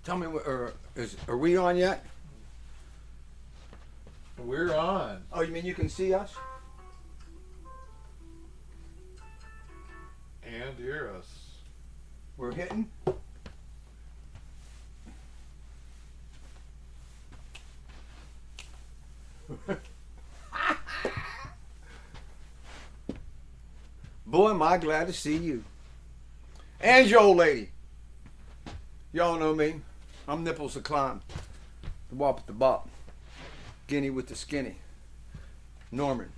Tell me, are we on yet? We're on. Oh, you mean you can see us? And hear us. We're hitting? Boy, am I glad to see you. And your old lady. Y'all know me. I'm Nipples the Clown. The wop at the bop. Guinea with the skinny. Norman.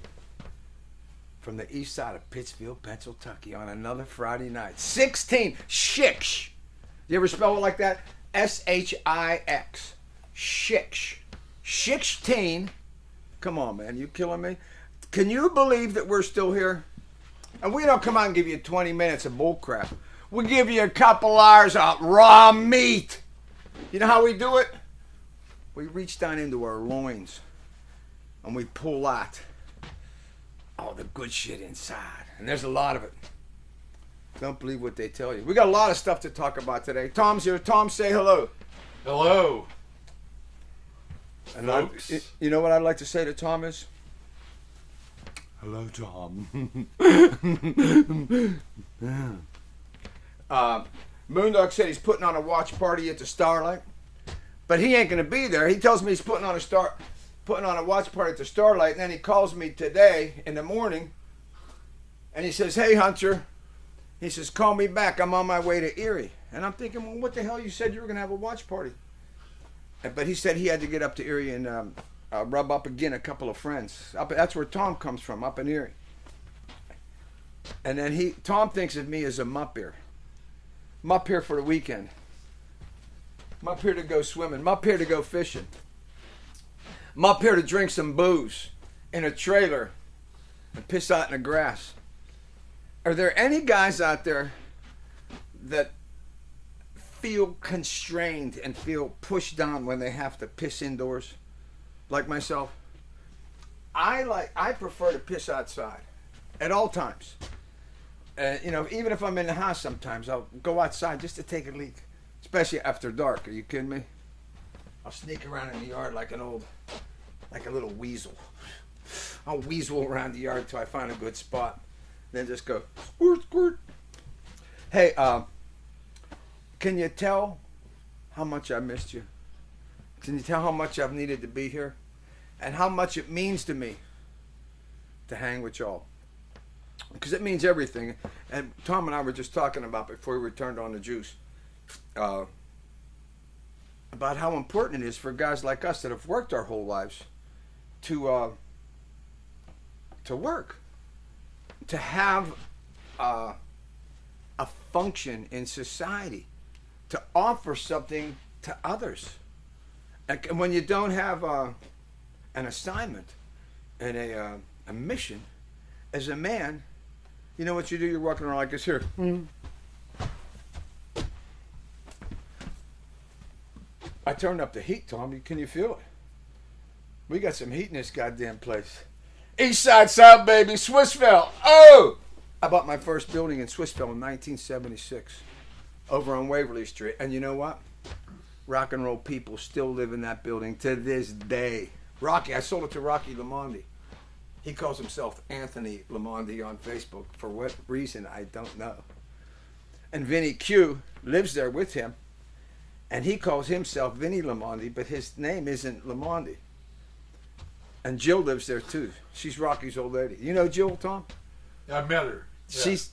From the east side of Pittsfield, Pennsylvania on another Friday night. 16. Shix. You ever spell it like that? S-H-I-X. Shix. 16. Come on, man. You killing me? Can you believe that we're still here? And we don't come out and give you 20 minutes of bull crap. We give you a couple hours of raw meat. You know how we do it? We reach down into our loins and we pull out all the good shit inside. And there's a lot of it. Don't believe what they tell you. We got a lot of stuff to talk about today. Tom's here. Tom, say hello. Hello. And Folks. you know what I'd like to say to Tom is? Hello, Tom. Moondog said he's putting on a watch party at the Starlight, but he ain't gonna be there. He tells me he's putting on a watch party at the Starlight, and then he calls me today in the morning, and he says, "Hey, Hunter," he says, "call me back. I'm on my way to Erie." And I'm thinking, well, what the hell? You said you were gonna have a watch party, but he said he had to get up to Erie and rub up again a couple of friends. That's where Tom comes from, up in Erie. And then Tom thinks of me as a mupp here. I'm up here for the weekend. I'm up here to go swimming. I'm up here to go fishing. I'm up here to drink some booze in a trailer and piss out in the grass. Are there any guys out there that feel constrained and feel pushed down when they have to piss indoors? Like myself? I prefer to piss outside at all times. Even if I'm in the house sometimes, I'll go outside just to take a leak. Especially after dark. Are you kidding me? I'll sneak around in the yard like a little weasel. I'll weasel around the yard until I find a good spot. Then just go, squirt, squirt. Hey, can you tell how much I missed you? Can you tell how much I've needed to be here? And how much it means to me to hang with y'all? Because it means everything. And Tom and I were just talking about before we returned on the juice about how important it is for guys like us that have worked our whole lives to work, to have a function in society, to offer something to others. And when you don't have an assignment and a mission as a man, you know what you do? You're walking around like this here. Mm-hmm. I turned up the heat, Tom. Can you feel it? We got some heat in this goddamn place. East side South, baby. Swissville. Oh! I bought my first building in Swissville in 1976 over on Waverly Street. And you know what? Rock and roll people still live in that building to this day. Rocky, I sold it to Rocky Lamonde. He calls himself Anthony Lamonde on Facebook. For what reason, I don't know. And Vinny Q lives there with him. And he calls himself Vinny Lamonde, but his name isn't Lamonde. And Jill lives there too. She's Rocky's old lady. You know Jill, Tom? I met her. Yeah. She's,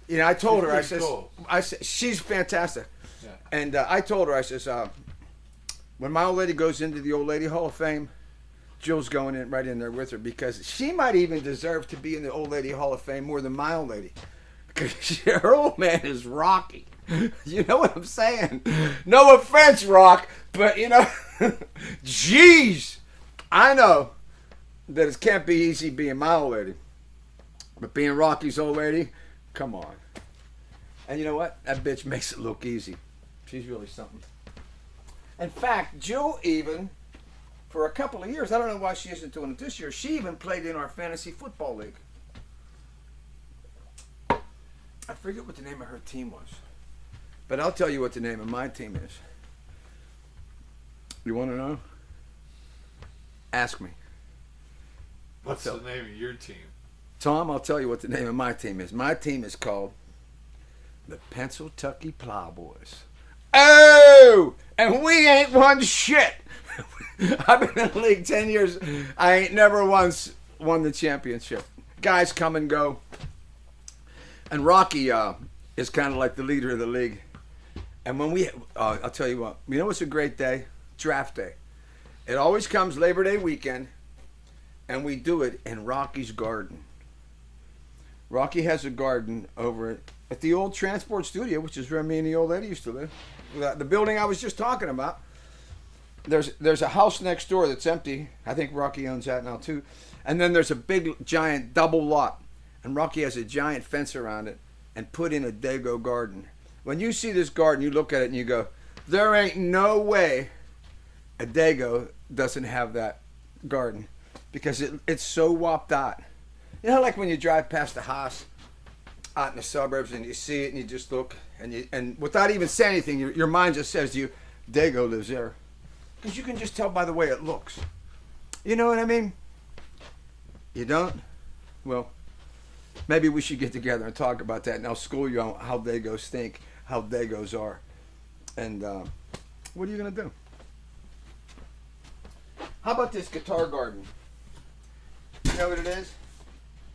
I told her, Cool. I said, she's fantastic. Yeah. And I told her, I says, when my old lady goes into the Old Lady Hall of Fame, Jill's going in right in there with her because she might even deserve to be in the Old Lady Hall of Fame more than my old lady. Because her old man is Rocky. You know what I'm saying? No offense, Rock, but jeez, I know that it can't be easy being my old lady. But being Rocky's old lady, come on. And you know what? That bitch makes it look easy. She's really something. In fact, Jill even, for a couple of years. I don't know why she isn't doing it this year. She even played in our fantasy football league. I forget what the name of her team was. But I'll tell you what the name of my team is. You want to know? Ask me. What's the name of your team? Tom, I'll tell you what the name of my team is. My team is called the Pennsylvania Plowboys. Oh! And we ain't won shit. I've been in the league 10 years. I ain't never once won the championship. Guys come and go. And Rocky is kind of like the leader of the league. And when I'll tell you what, you know what's a great day? Draft day. It always comes Labor Day weekend, and we do it in Rocky's garden. Rocky has a garden over at the old transport studio, which is where me and the old lady used to live. The building I was just talking about. There's a house next door that's empty. I think Rocky owns that now too. And then there's a big, giant double lot. And Rocky has a giant fence around it and put in a Dago garden. When you see this garden, you look at it and you go, there ain't no way a Dago doesn't have that garden, because it's so whopped out. You know, like when you drive past a house out in the suburbs and you see it and you just look and without even saying anything, your mind just says to you, Dago lives there. Because you can just tell by the way it looks. You know what I mean? You don't? Well, maybe we should get together and talk about that, and I'll school you on how Dagos think, how Dagos are. And what are you going to do? How about this guitar garden? You know what it is?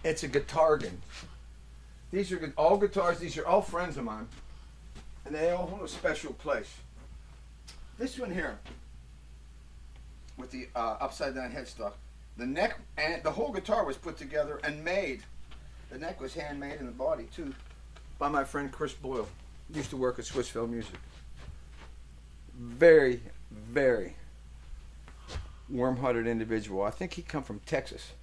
It's a guitar garden. These are all guitars. These are all friends of mine. And they all hold a special place. This one here, with the upside down headstock, the neck and the whole guitar was put together and made. The neck was handmade and the body too, by my friend Chris Boyle. He used to work at Swissville Music. Very, very warm-hearted individual. I think he come from Texas.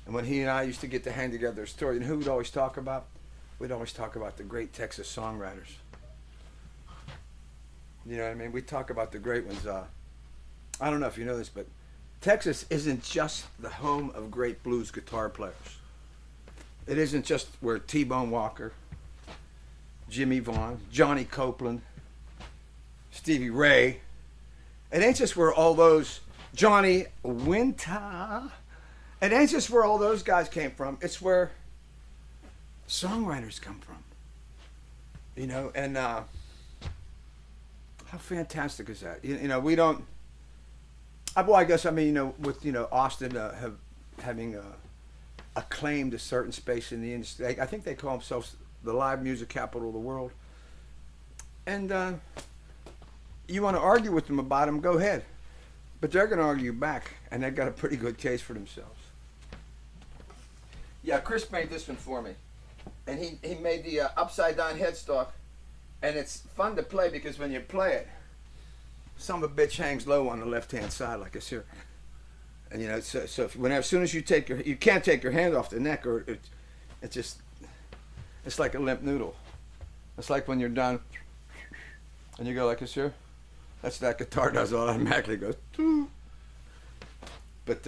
And when he and I used to get to hang together a story, and who we'd always talk about? We'd always talk about the great Texas songwriters. You know what I mean? We talk about the great ones. I don't know if you know this, but Texas isn't just the home of great blues guitar players. It isn't just where T-Bone Walker, Jimmy Vaughn, Johnny Copeland, Stevie Ray. It ain't just where all those Johnny Winter. It ain't just where all those guys came from. It's where songwriters come from. You know, and how fantastic is that? You know, we don't. Well, I guess, I mean, you know, with, you know, Austin having acclaimed a certain space in the industry. I think they call themselves the live music capital of the world. And you want to argue with them about them, go ahead. But they're going to argue back, and they've got a pretty good case for themselves. Yeah, Chris made this one for me. And he made the upside down headstock. And it's fun to play because when you play it, some of a bitch hangs low on the left-hand side like it's here. And you know, so if, as soon as you can't take your hand off the neck, or it's like a limp noodle. It's like when you're done and you go like this here. That's that guitar does automatically goes. But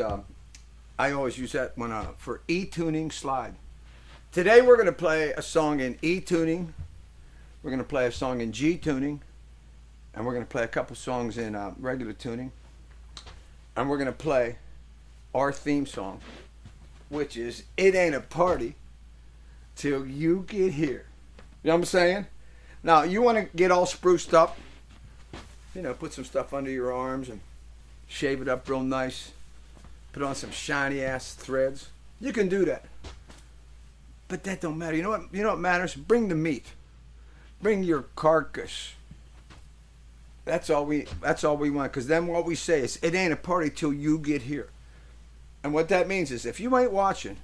I always use that one for E tuning slide. Today we're going to play a song in E tuning. We're going to play a song in G tuning. And we're going to play a couple songs in regular tuning. And we're going to play our theme song, which is It Ain't a Party Till You Get Here. You know what I'm saying? Now, you want to get all spruced up. You know, put some stuff under your arms and shave it up real nice. Put on some shiny ass threads. You can do that. But that don't matter. You know what matters? Bring the meat. Bring your carcass. That's all we want. Because then what we say is, it ain't a party till you get here. And what that means is, if you ain't watching,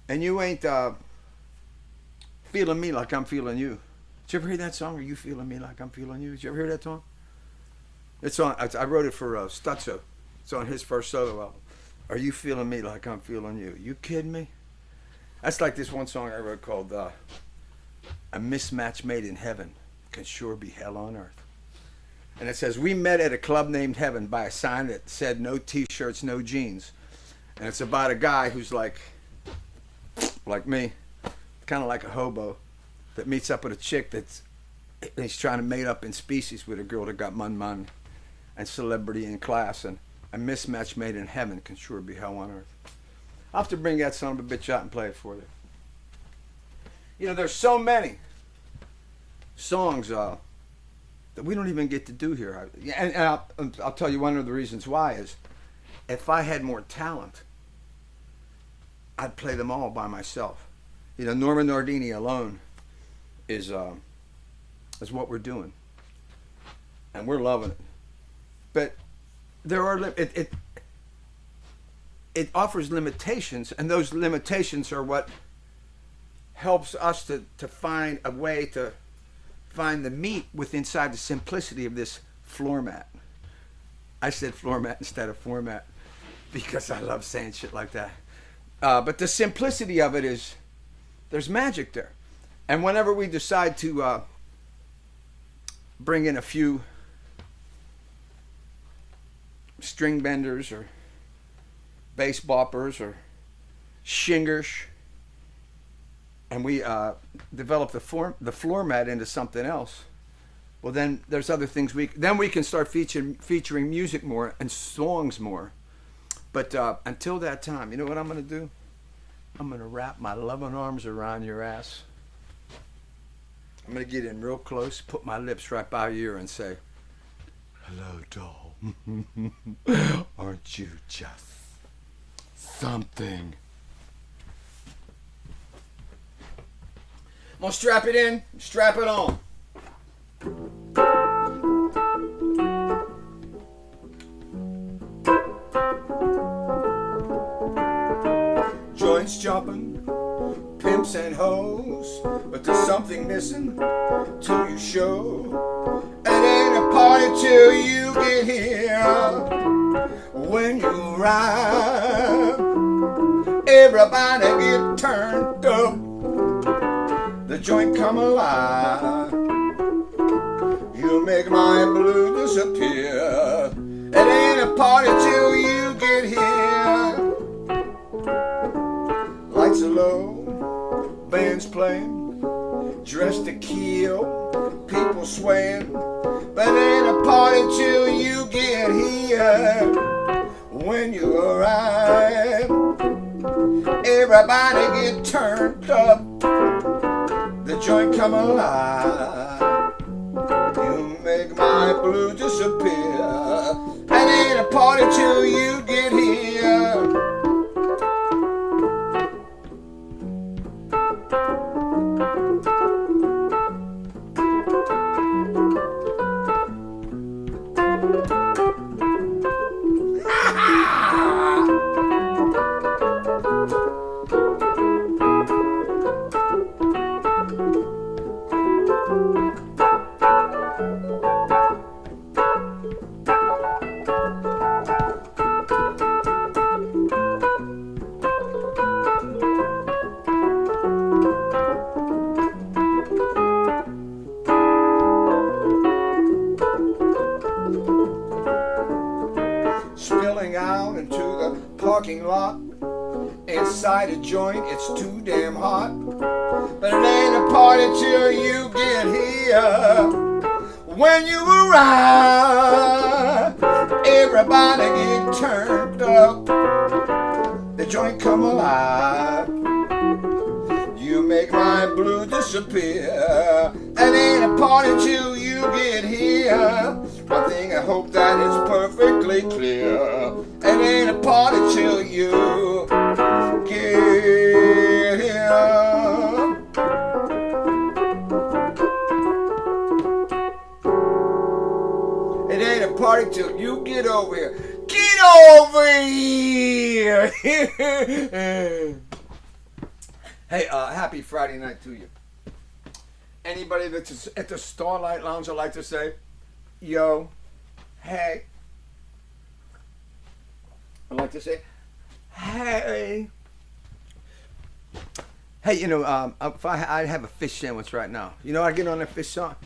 and you ain't feeling me like I'm feeling you. Did you ever hear that song? Are you feeling me like I'm feeling you? Did you ever hear that song? It's on. I wrote it for Stutzo. It's on his first solo album. Are you feeling me like I'm feeling you? You kidding me? That's like this one song I wrote called A Mismatch Made in Heaven Can Sure Be Hell on Earth. And it says, we met at a club named Heaven by a sign that said no t-shirts, no jeans. And it's about a guy who's like me, kind of like a hobo, that meets up with a chick he's trying to mate up in species with a girl that got money and celebrity in class. And a mismatch made in heaven can sure be hell on earth. I'll have to bring that son of a bitch out and play it for you. You know, there's so many songs that we don't even get to do here. And I'll tell you one of the reasons why is, if I had more talent, I'd play them all by myself. You know, Norman Nardini alone is what we're doing, and we're loving it. But there are it offers limitations, and those limitations are what helps us to find a way to find the meat inside the simplicity of this floor mat. I said floor mat instead of format because I love saying shit like that. But the simplicity of it is, there's magic there. And whenever we decide to bring in a few string benders or bass boppers or shingers, and we develop the floor mat into something else, well, then there's other things we can start featuring music more and songs more. But until that time, you know what I'm going to do? I'm going to wrap my loving arms around your ass. I'm going to get in real close, put my lips right by your ear and say, hello, doll. Aren't you just something? I'm going to strap it in, strap it on. Joints jumping, pimps and hoes, but there's something missing to your show. It ain't a party till you get here. When you arrive, everybody get turned up. The joint come alive. You make my blue disappear. It ain't a party till you get here. Lights are low, band's playing, dressed to kill, people swaying. But it ain't a party till you get here. When you arrive, everybody get turned up. The joint come alive. You make my blue disappear. It ain't a party till you get here. Parking lot inside a joint, it's too damn hot. But it ain't a party till you get here. When you arrive, everybody get turned up. The joint come alive. You make my blue disappear. It ain't a party till you get here. One thing I hope that is perfectly clear. It ain't a party till you get here. It ain't a party till you get over here. Get over here! Hey, happy Friday night to you. Anybody that's at the Starlight Lounge, I'd like to say, yo, hey. I'd like to say, hey. Hey, you know, if I have a fish sandwich right now. You know, I get on a fish sandwich.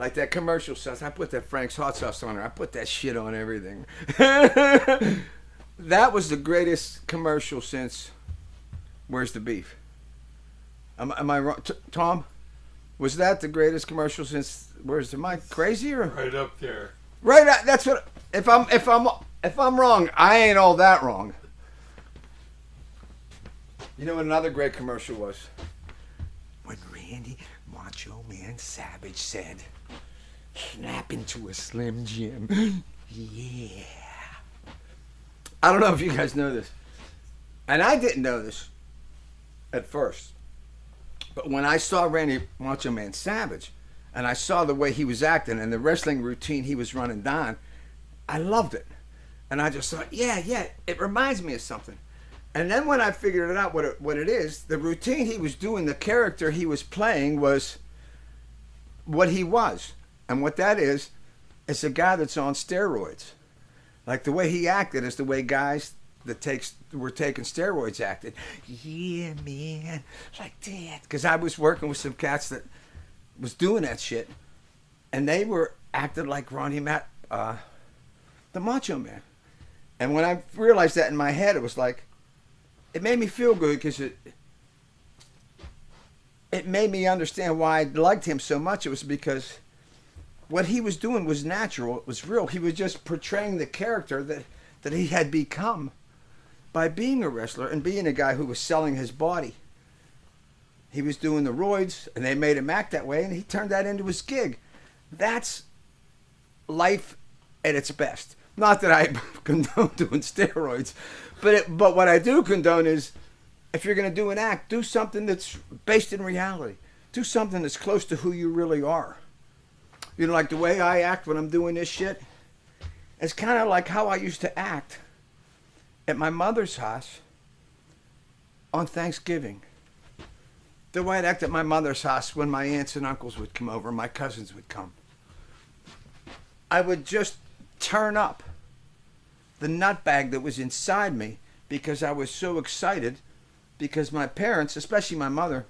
Like that commercial sauce. I put that Frank's hot sauce on her. I put that shit on everything. That was the greatest commercial since Where's the Beef? Am I wrong? Tom? Was that the greatest commercial since am I crazy or Right up there. right? That's what. If I'm wrong, I ain't all that wrong. You know what another great commercial was? When Randy Macho Man Savage said, "Snap into a Slim Jim." Yeah. I don't know if you guys know this, and I didn't know this at first. But when I saw Randy Macho Man Savage, and I saw the way he was acting and the wrestling routine he was running down, I loved it. And I just thought, yeah, it reminds me of something. And then when I figured it out, what it is, the routine he was doing, the character he was playing was what he was. And what that is a guy that's on steroids. Like the way he acted is the way guys that were taking steroids acted. Yeah, man, like that. Because I was working with some cats that was doing that shit, and they were acting like the Macho Man. And when I realized that in my head, it was like, it made me feel good because it made me understand why I liked him so much. It was because what he was doing was natural. It was real. He was just portraying the character that he had become by being a wrestler and being a guy who was selling his body. He was doing the roids, and they made him act that way, and he turned that into his gig. That's life at its best. Not that I condone doing steroids, but what I do condone is, if you're going to do an act, do something that's based in reality. Do something that's close to who you really are. You know, like the way I act when I'm doing this shit, it's kind of like how I used to act at my mother's house on Thanksgiving. The way I'd act at my mother's house when my aunts and uncles would come over, my cousins would come. I would just turn up the nutbag that was inside me because I was so excited, because my parents, especially my mother,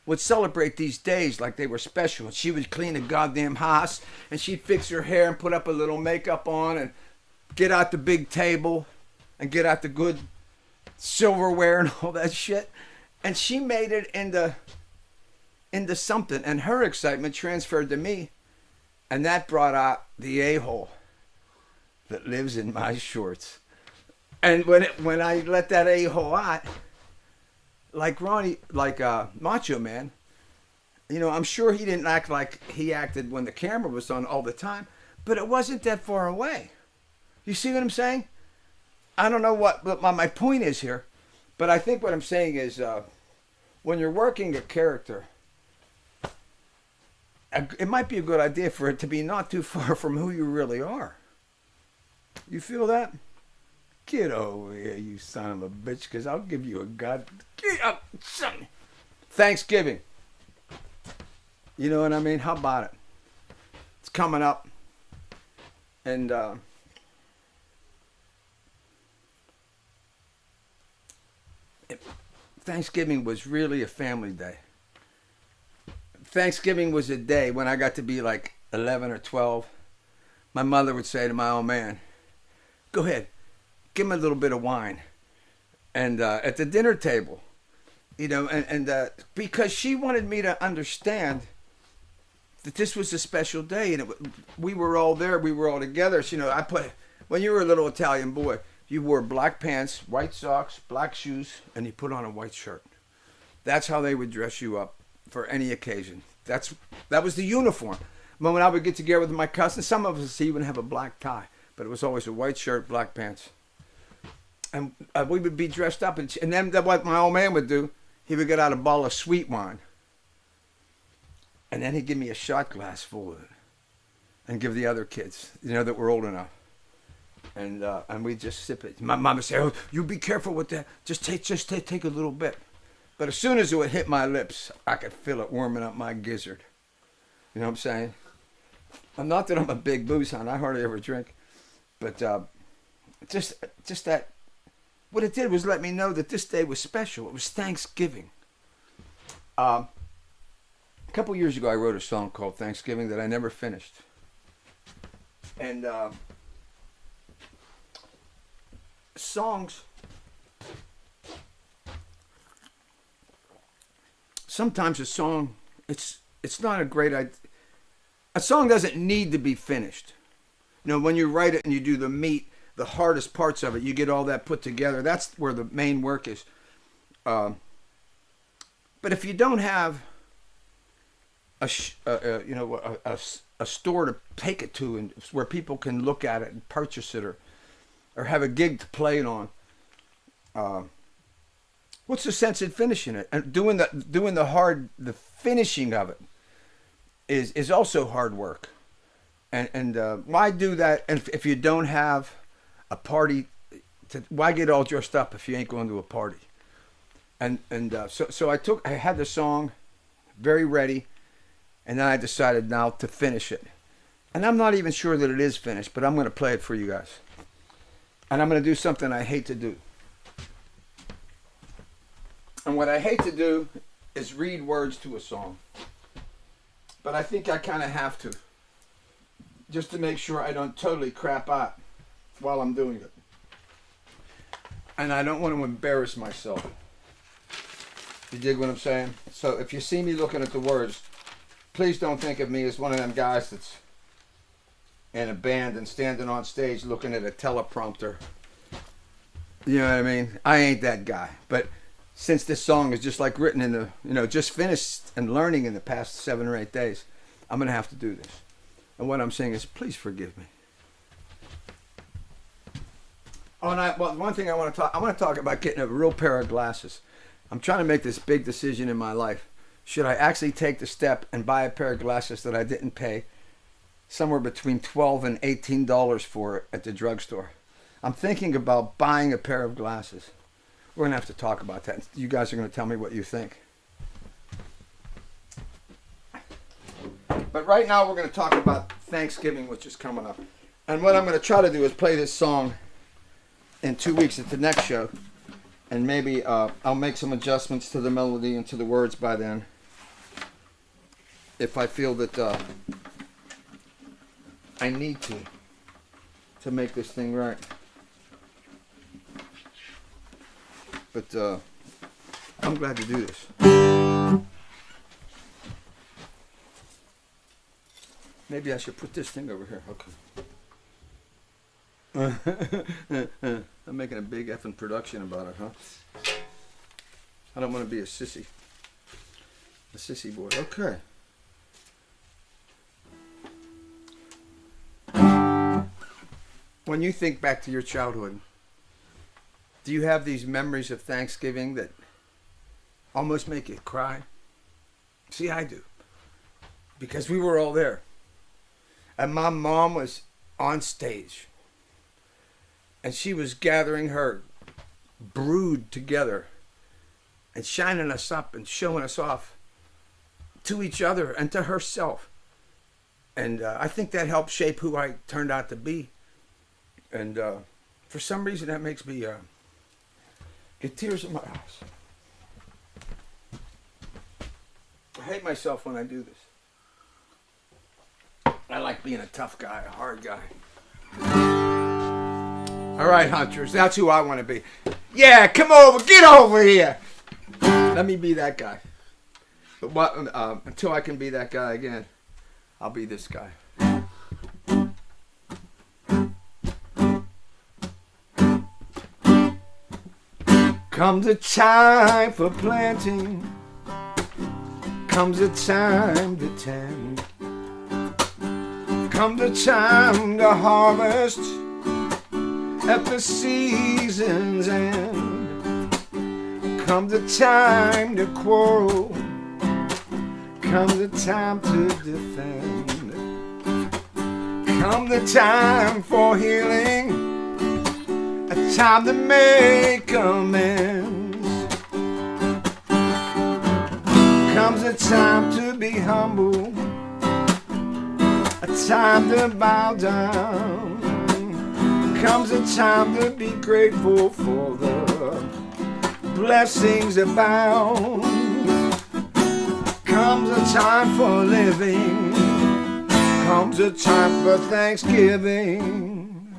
would celebrate these days like they were special. And she would clean the goddamn house, and she'd fix her hair and put up a little makeup on and get out the big table and get out the good silverware and all that shit. And she made it into something, and her excitement transferred to me, and that brought out the a-hole that lives in my shorts. And when I let that a-hole out, like Macho Man, you know, I'm sure he didn't act like he acted when the camera was on all the time, but it wasn't that far away. You see what I'm saying? I don't know what my point is here, but I think what I'm saying is when you're working a character, it might be a good idea for it to be not too far from who you really are. You feel that? Get over here, you son of a bitch, because I'll give you a god. Thanksgiving. You know what I mean? How about it? It's coming up. And Thanksgiving was really a family day. Thanksgiving was a day when I got to be like 11 or 12. My mother would say to my old man, "Go ahead, give him a little bit of wine." And at the dinner table, you know, and because she wanted me to understand that this was a special day, and we were all there, we were all together. So, you know, when you were a little Italian boy, you wore black pants, white socks, black shoes, and you put on a white shirt. That's how they would dress you up for any occasion. That was the uniform. When I would get together with my cousins, some of us even have a black tie, but it was always a white shirt, black pants. And we would be dressed up, and then what my old man would do, he would get out a bottle of sweet wine, and then he'd give me a shot glass full of it, and give the other kids, you know, that were old enough, and we'd just sip it. My mom would say, "Oh, you be careful with that. Just take a little bit." But as soon as it would hit my lips, I could feel it warming up my gizzard. You know what I'm saying? Not that I'm a big booze hound. I hardly ever drink, but just that. What it did was let me know that this day was special. It was Thanksgiving. A couple years ago, I wrote a song called Thanksgiving that I never finished. And songs, sometimes a song, it's not a great idea. A song doesn't need to be finished. You know, when you write it and you do the meat, the hardest parts of it, you get all that put together. That's where the main work is. But if you don't have a store to take it to, and where people can look at it and purchase it, or have a gig to play it on, what's the sense in finishing it? And doing the finishing of it is also hard work. And why do that? And if you don't have a party, why get all dressed up if you ain't going to a party? So I had the song very ready, and then I decided now to finish it. And I'm not even sure that it is finished, but I'm going to play it for you guys. And I'm going to do something I hate to do. And what I hate to do is read words to a song. But I think I kind of have to, just to make sure I don't totally crap out while I'm doing it. And I don't want to embarrass myself. You dig what I'm saying? So if you see me looking at the words, please don't think of me as one of them guys that's in a band and standing on stage looking at a teleprompter. You know what I mean? I ain't that guy. But since this song is just like written in the, just finished and learning in the past 7 or 8 days, I'm going to have to do this. And what I'm saying is, please forgive me. Oh, and one thing I want to talk about getting a real pair of glasses. I'm trying to make this big decision in my life. Should I actually take the step and buy a pair of glasses that I didn't pay somewhere between $12 and $18 for at the drugstore? I'm thinking about buying a pair of glasses. We're going to have to talk about that. You guys are going to tell me what you think. But right now we're going to talk about Thanksgiving, which is coming up. And what I'm going to try to do is play this song in 2 weeks at the next show. And maybe I'll make some adjustments to the melody and to the words by then, if I feel that I need to make this thing right. But I'm glad to do this. Maybe I should put this thing over here. Okay. I'm making a big effing production about it, huh? I don't want to be a sissy. A sissy boy. Okay. When you think back to your childhood, do you have these memories of Thanksgiving that almost make you cry? See, I do. Because we were all there. And my mom was on stage. And she was gathering her brood together and shining us up and showing us off to each other and to herself. And I think that helped shape who I turned out to be. And for some reason that makes me get tears in my eyes. I hate myself when I do this. I like being a tough guy, a hard guy. All right, hunters, that's who I want to be. Yeah, come over, get over here. Let me be that guy. But until I can be that guy again, I'll be this guy. Comes a time for planting, comes a time to tend, comes a time to harvest at the season's end. Comes a time to quarrel, comes a time to defend, comes a time for healing, a time to make amends. Comes a time to be humble, a time to bow down. Comes a time to be grateful for the blessings abound. Comes a time for living, comes a time for Thanksgiving.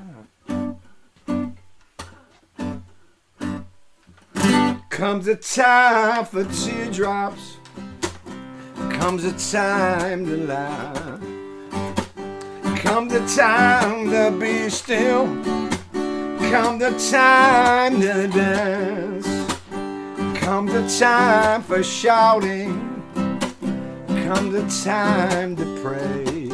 Comes a time for teardrops, comes a time to laugh. Comes a time to be still, comes a time to dance. Comes a time for shouting, comes a time to pray.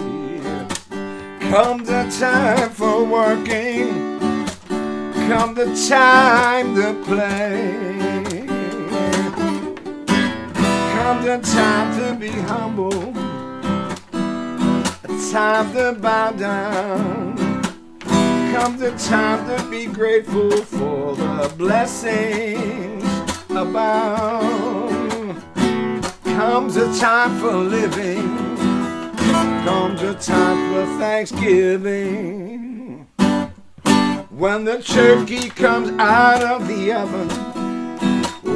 Comes a time for working, comes a time to play. Comes a time to be humble, a time to bow down. Comes a time to be grateful for the blessings abound. Comes a time for living, comes a time for Thanksgiving. When the turkey comes out of the oven,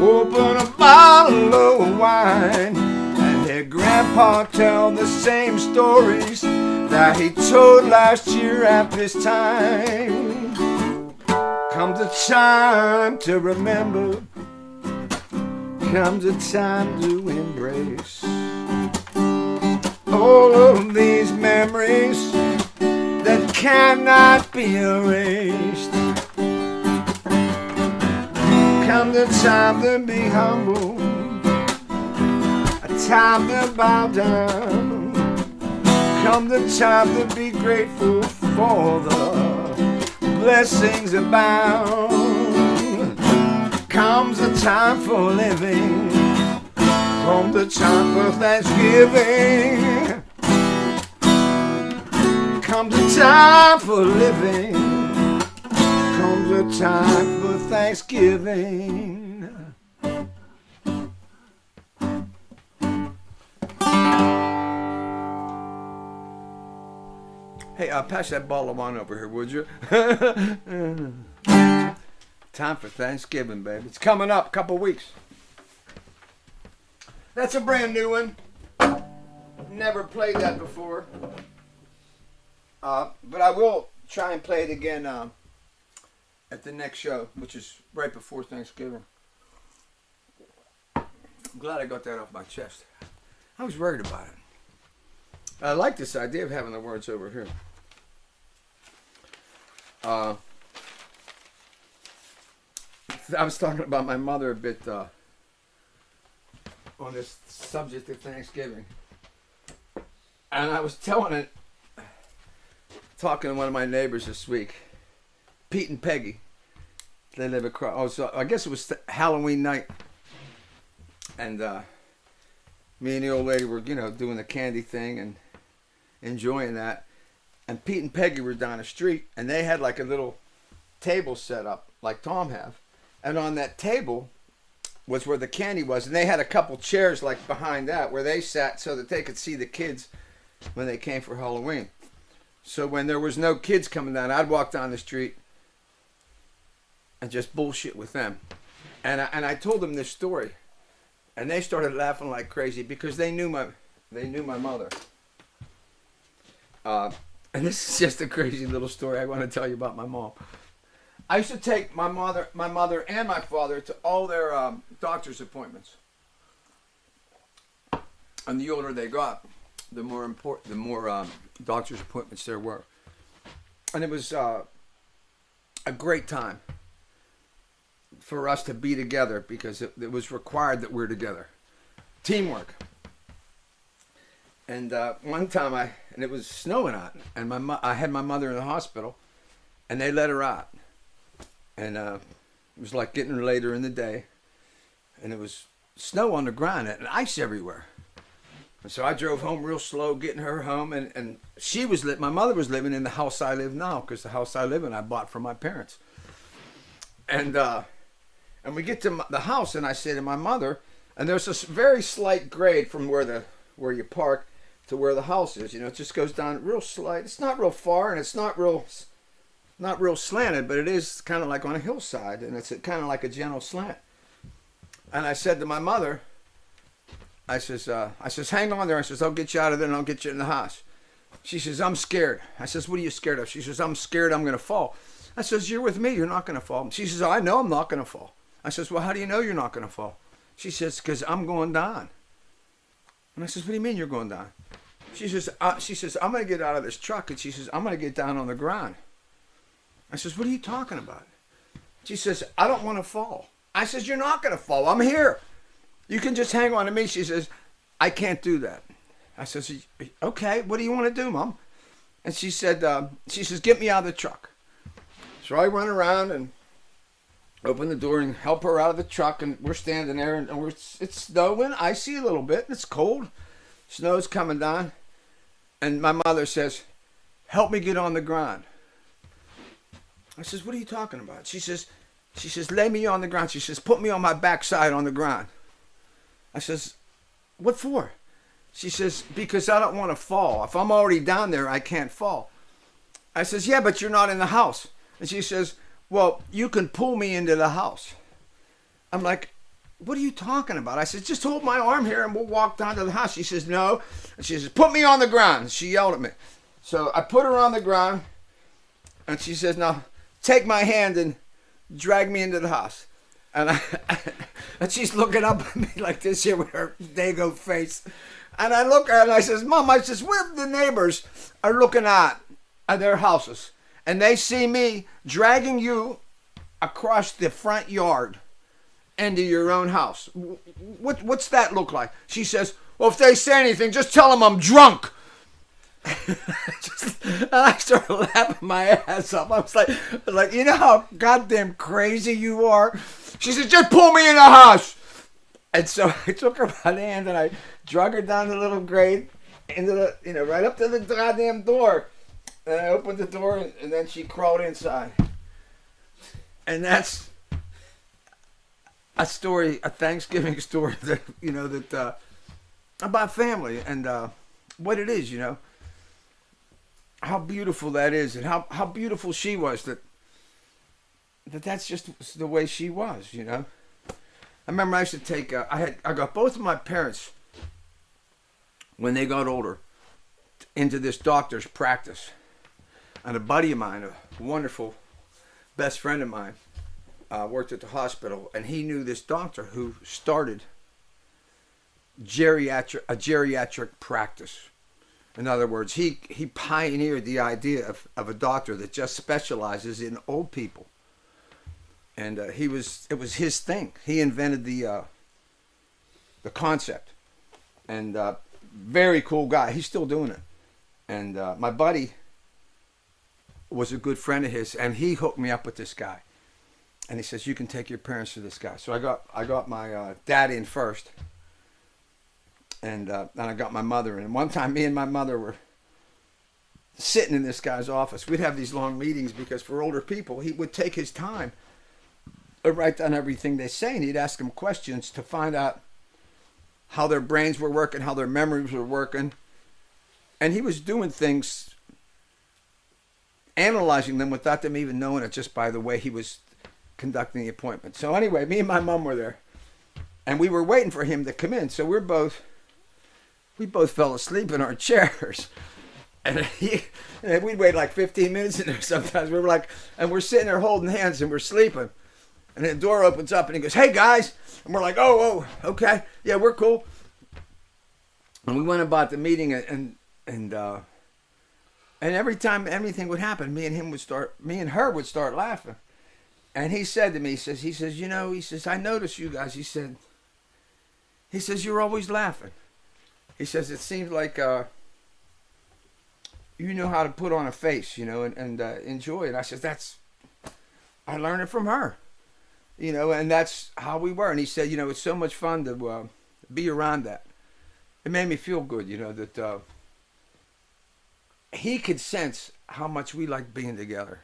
open a bottle of wine, and hear Grandpa tell the same stories that he told last year at this time. Comes a time to remember, comes a time to embrace all of these memories that cannot be erased. Comes a time to be humble, a time to bow down. Comes a time to be grateful for the blessings abound. Comes a time for living, comes a time for Thanksgiving. Comes a time for living, comes a time for Thanksgiving. Hey, pass that bottle of wine over here, would you? Time for Thanksgiving, baby. It's coming up, a couple weeks. That's a brand new one. Never played that before. But I will try and play it again at the next show, which is right before Thanksgiving. I'm glad I got that off my chest. I was worried about it. I like this idea of having the words over here. I was talking about my mother a bit on this subject of Thanksgiving. And I was talking to one of my neighbors this week, Pete and Peggy. They live across. Oh, so I guess it was Halloween night, and me and the old lady were, doing the candy thing and enjoying that. And Pete and Peggy were down the street, and they had like a little table set up, like Tom have. And on that table was where the candy was, and they had a couple chairs like behind that where they sat so that they could see the kids when they came for Halloween. So when there was no kids coming down, I'd walk down the street and just bullshit with them. And I told them this story, and they started laughing like crazy because they knew my mother. And this is just a crazy little story I want to tell you about my mom. I used to take my mother and my father to all their doctor's appointments. And the older they got, the more doctor's appointments there were. And it was a great time for us to be together because it was required that we're together. Teamwork. And one time it was snowing out, and I had my mother in the hospital, and they let her out. And it was like getting later in the day, and it was snow on the ground and ice everywhere. And so I drove home real slow, getting her home, and my mother was living in the house I live now, because the house I live in I bought from my parents. And we get to the house, and I say to my mother, and there's a very slight grade from where you park to where the house is. It just goes down real slight. It's not real far, and it's not real slanted, but it is kind of like on a hillside, and it's kind of like a gentle slant. And I said to my mother, I says, hang on there. I says, I'll get you out of there and I'll get you in the house. She says, I'm scared. I says, what are you scared of? She says, I'm scared I'm going to fall. I says, you're with me. You're not going to fall. She says, I know I'm not going to fall. I says, well, how do you know you're not going to fall? She says, because I'm going down. And I says, what do you mean you're going down? She says, I'm going to get out of this truck. And she says, I'm going to get down on the ground. I says, what are you talking about? She says, I don't want to fall. I says, you're not going to fall. I'm here. You can just hang on to me. She says, I can't do that. I says, okay, what do you want to do, Mom? And she says, get me out of the truck. So I run around and open the door and help her out of the truck. And we're standing there and it's snowing, icy a little bit. It's cold. Snow's coming down. And my mother says, help me get on the ground. I says, what are you talking about? She says, lay me on the ground. She says, put me on my backside on the ground. I says, what for? She says, because I don't want to fall. If I'm already down there, I can't fall. I says, yeah, but you're not in the house. And she says, well, you can pull me into the house. I'm like, what are you talking about? I said, just hold my arm here and we'll walk down to the house. She says, no. And she says, put me on the ground. She yelled at me. So I put her on the ground and she says, now take my hand and drag me into the house. And and she's looking up at me like this here with her dago face. And I look at her and I says, Mom, I says, where the neighbors are looking at their houses. And they see me dragging you across the front yard into your own house. What's that look like? She says, well, if they say anything, just tell them I'm drunk. And I started laughing my ass off. I was like, you know how goddamn crazy you are? She said, just pull me in the house. And so I took her by the hand and I drug her down the little grade into the, right up to the goddamn door. And I opened the door and then she crawled inside. And that's a story, a Thanksgiving story that, about family and what it is, how beautiful that is and how beautiful she was that's just the way she was, I remember I used to take, I got both of my parents when they got older into this doctor's practice. And a buddy of mine, a wonderful best friend of mine, worked at the hospital, and he knew this doctor who started a geriatric practice. In other words, he pioneered the idea of a doctor that just specializes in old people. And it was his thing. He invented the concept. And very cool guy. He's still doing it. And my buddy was a good friend of his, and he hooked me up with this guy. And he says, you can take your parents to this guy. So I got my dad in first. And then I got my mother in. And one time, me and my mother were sitting in this guy's office. We'd have these long meetings because for older people, he would take his time to write down everything they say. And he'd ask them questions to find out how their brains were working, how their memories were working. And he was doing things, analyzing them without them even knowing it, just by the way he was conducting the appointment. So anyway, me and my mom were there. And we were waiting for him to come in. So we both fell asleep in our chairs. And we'd wait like 15 minutes in there sometimes. We were like, and we're sitting there holding hands and we're sleeping. And then the door opens up and he goes, hey guys. And we're like, oh, okay. Yeah, we're cool. And we went about the meeting and every time anything would happen, me and her would start laughing. And he said to me, he says, I noticed you guys. He says, you're always laughing. He says, it seems like you know how to put on a face, and enjoy it. I said, I learned it from her, and that's how we were. And he said, it's so much fun to be around that. It made me feel good, that he could sense how much we liked being together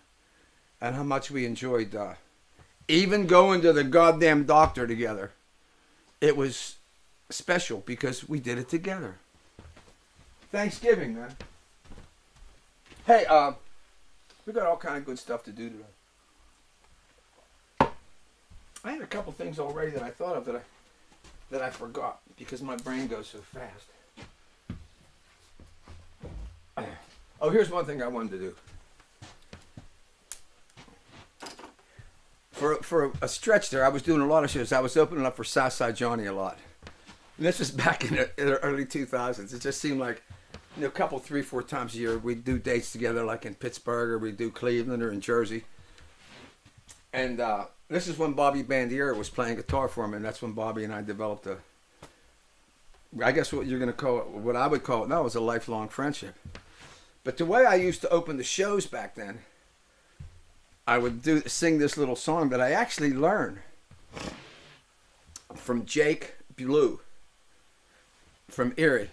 and how much we enjoyed even going to the goddamn doctor together. It was special because we did it together. Thanksgiving, man. Hey, we got all kind of good stuff to do today. I had a couple things already that I thought of that that I forgot because my brain goes so fast. Oh, here's one thing I wanted to do. For a stretch there, I was doing a lot of shows. I was opening up for Southside Johnny a lot. And this was back in the early 2000s. It just seemed like, you know, a couple, 3-4 times a year, we'd do dates together, like in Pittsburgh, or we'd do Cleveland or in Jersey. And this is when Bobby Bandiera was playing guitar for me, and that's when Bobby and I developed I guess what you're going to call it, what I would call it now, was a lifelong friendship. But the way I used to open the shows back then, I would sing this little song that I actually learned from Jake Blue from Erie.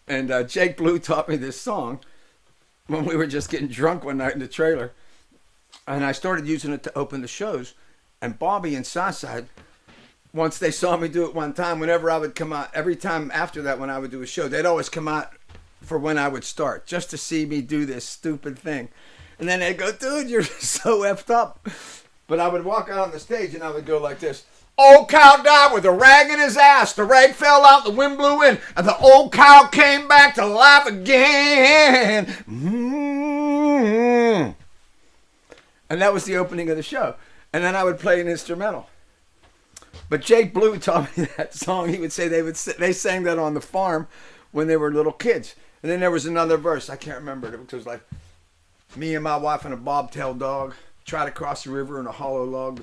And Jake Blue taught me this song when we were just getting drunk one night in the trailer. And I started using it to open the shows. And Bobby and Southside, once they saw me do it one time, whenever I would come out, every time after that when I would do a show, they'd always come out for when I would start, just to see me do this stupid thing. And then they'd go, dude, you're so effed up. But I would walk out on the stage and I would go like this. Old cow died with a rag in his ass. The rag fell out, the wind blew in, and the old cow came back to life again. Mm-hmm. And that was the opening of the show. And then I would play an instrumental. But Jake Blue taught me that song. He would say they sang that on the farm when they were little kids. And then there was another verse. I can't remember it. It was like, me and my wife and a bobtail dog tried to cross the river in a hollow log.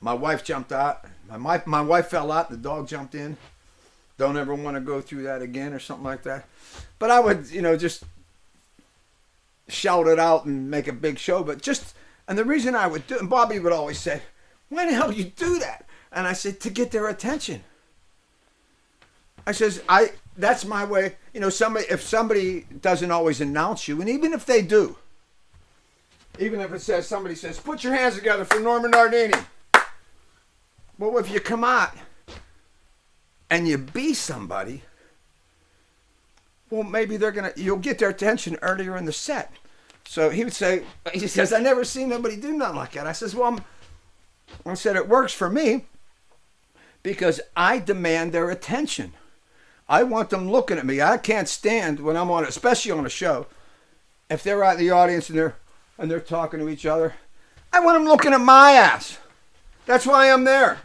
My wife jumped out. My wife fell out. The dog jumped in. Don't ever want to go through that again, or something like that. But I would, you know, just shout it out and make a big show. And the reason I would do it, and Bobby would always say, why the hell do you do that? And I said, to get their attention. I says, that's my way. You know, if somebody doesn't always announce you, and even if they do, even if somebody says, put your hands together for Norman Nardini. Well, if you come out and you be somebody, well, maybe you'll get their attention earlier in the set. So he says, I never seen nobody do nothing like that. I says, well, I said, it works for me because I demand their attention. I want them looking at me. I can't stand when I'm on, especially on a show, if they're out in the audience and they're talking to each other. I want them looking at my ass. That's why I'm there.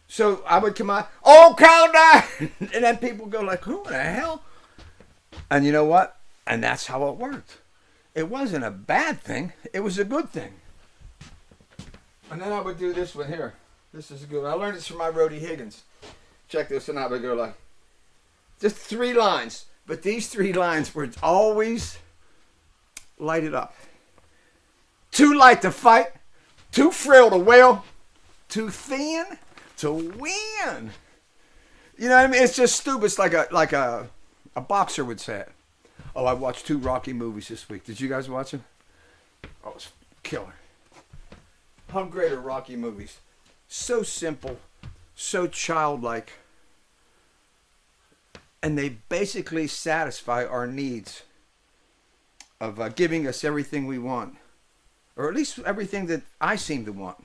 So I would come out, oh, cow died. And then people go like, who the hell? And you know what? And that's how it worked. It wasn't a bad thing. It was a good thing. And then I would do this one here. This is good. I learned this from my roadie Higgins. Check this, and I would go like, just 3 lines. But these 3 lines were always lighted up. Too light to fight, too frail to wail, too thin to win. You know what I mean? It's just stupid. It's like a boxer would say it. Oh, I watched 2 Rocky movies this week. Did you guys watch them? Oh, it was killer. How great are Rocky movies? So simple, so childlike. And they basically satisfy our needs of giving us everything we want. Or at least everything that I seem to want.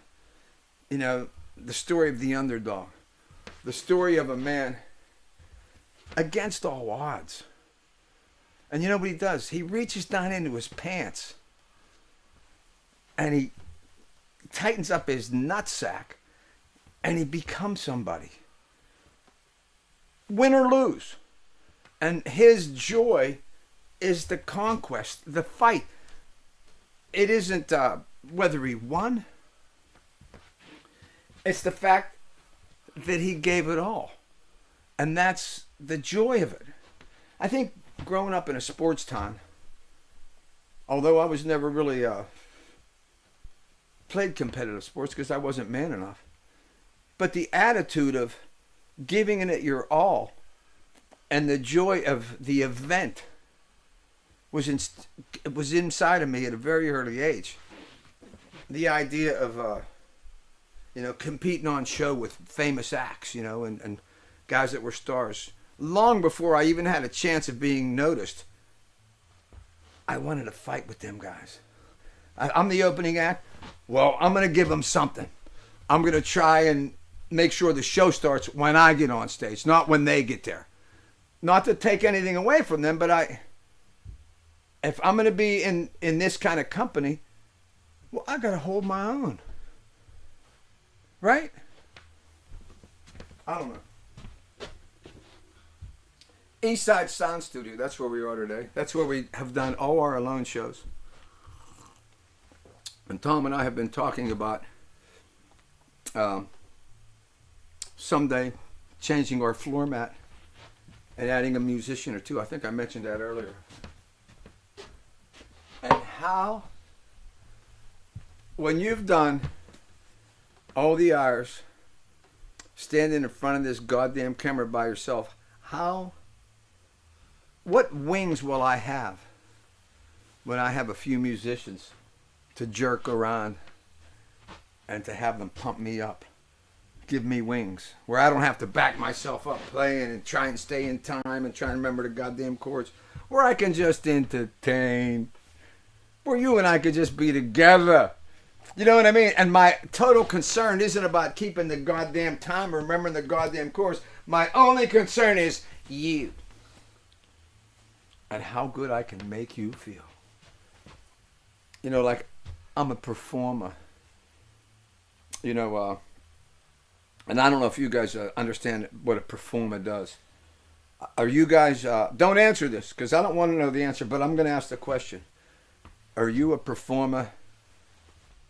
You know, the story of the underdog. The story of a man against all odds. And you know what he does? He reaches down into his pants. And he tightens up his nutsack. And he becomes somebody. Win or lose. And his joy is the conquest, the fight. It isn't whether he won. It's the fact that he gave it all. And that's the joy of it. I think growing up in a sports town, although I was never really played competitive sports because I wasn't man enough, but the attitude of giving it your all and the joy of the event was inside of me at a very early age. The idea of competing on show with famous acts, and guys that were stars. Long before I even had a chance of being noticed, I wanted to fight with them guys. I'm the opening act. Well, I'm going to give them something. I'm going to try and make sure the show starts when I get on stage, not when they get there. Not to take anything away from them, but if I'm going to be in this kind of company, well, I got to hold my own. Right? I don't know. Eastside Sound Studio, that's where we are today. That's where we have done all our alone shows. And Tom and I have been talking about someday changing our floor mat and adding a musician or two. I think I mentioned that earlier. And how, when you've done all the hours standing in front of this goddamn camera by yourself, what wings will I have when I have a few musicians to jerk around and to have them pump me up, give me wings, where I don't have to back myself up playing and try and stay in time and try and remember the goddamn chords, where I can just entertain, where you and I could just be together. You know what I mean? And my total concern isn't about keeping the goddamn time or remembering the goddamn chords. My only concern is you. And how good I can make you feel. You know, like I'm a performer. You know, and I don't know if you guys understand what a performer does. Are you guys, don't answer this because I don't want to know the answer, but I'm going to ask the question. Are you a performer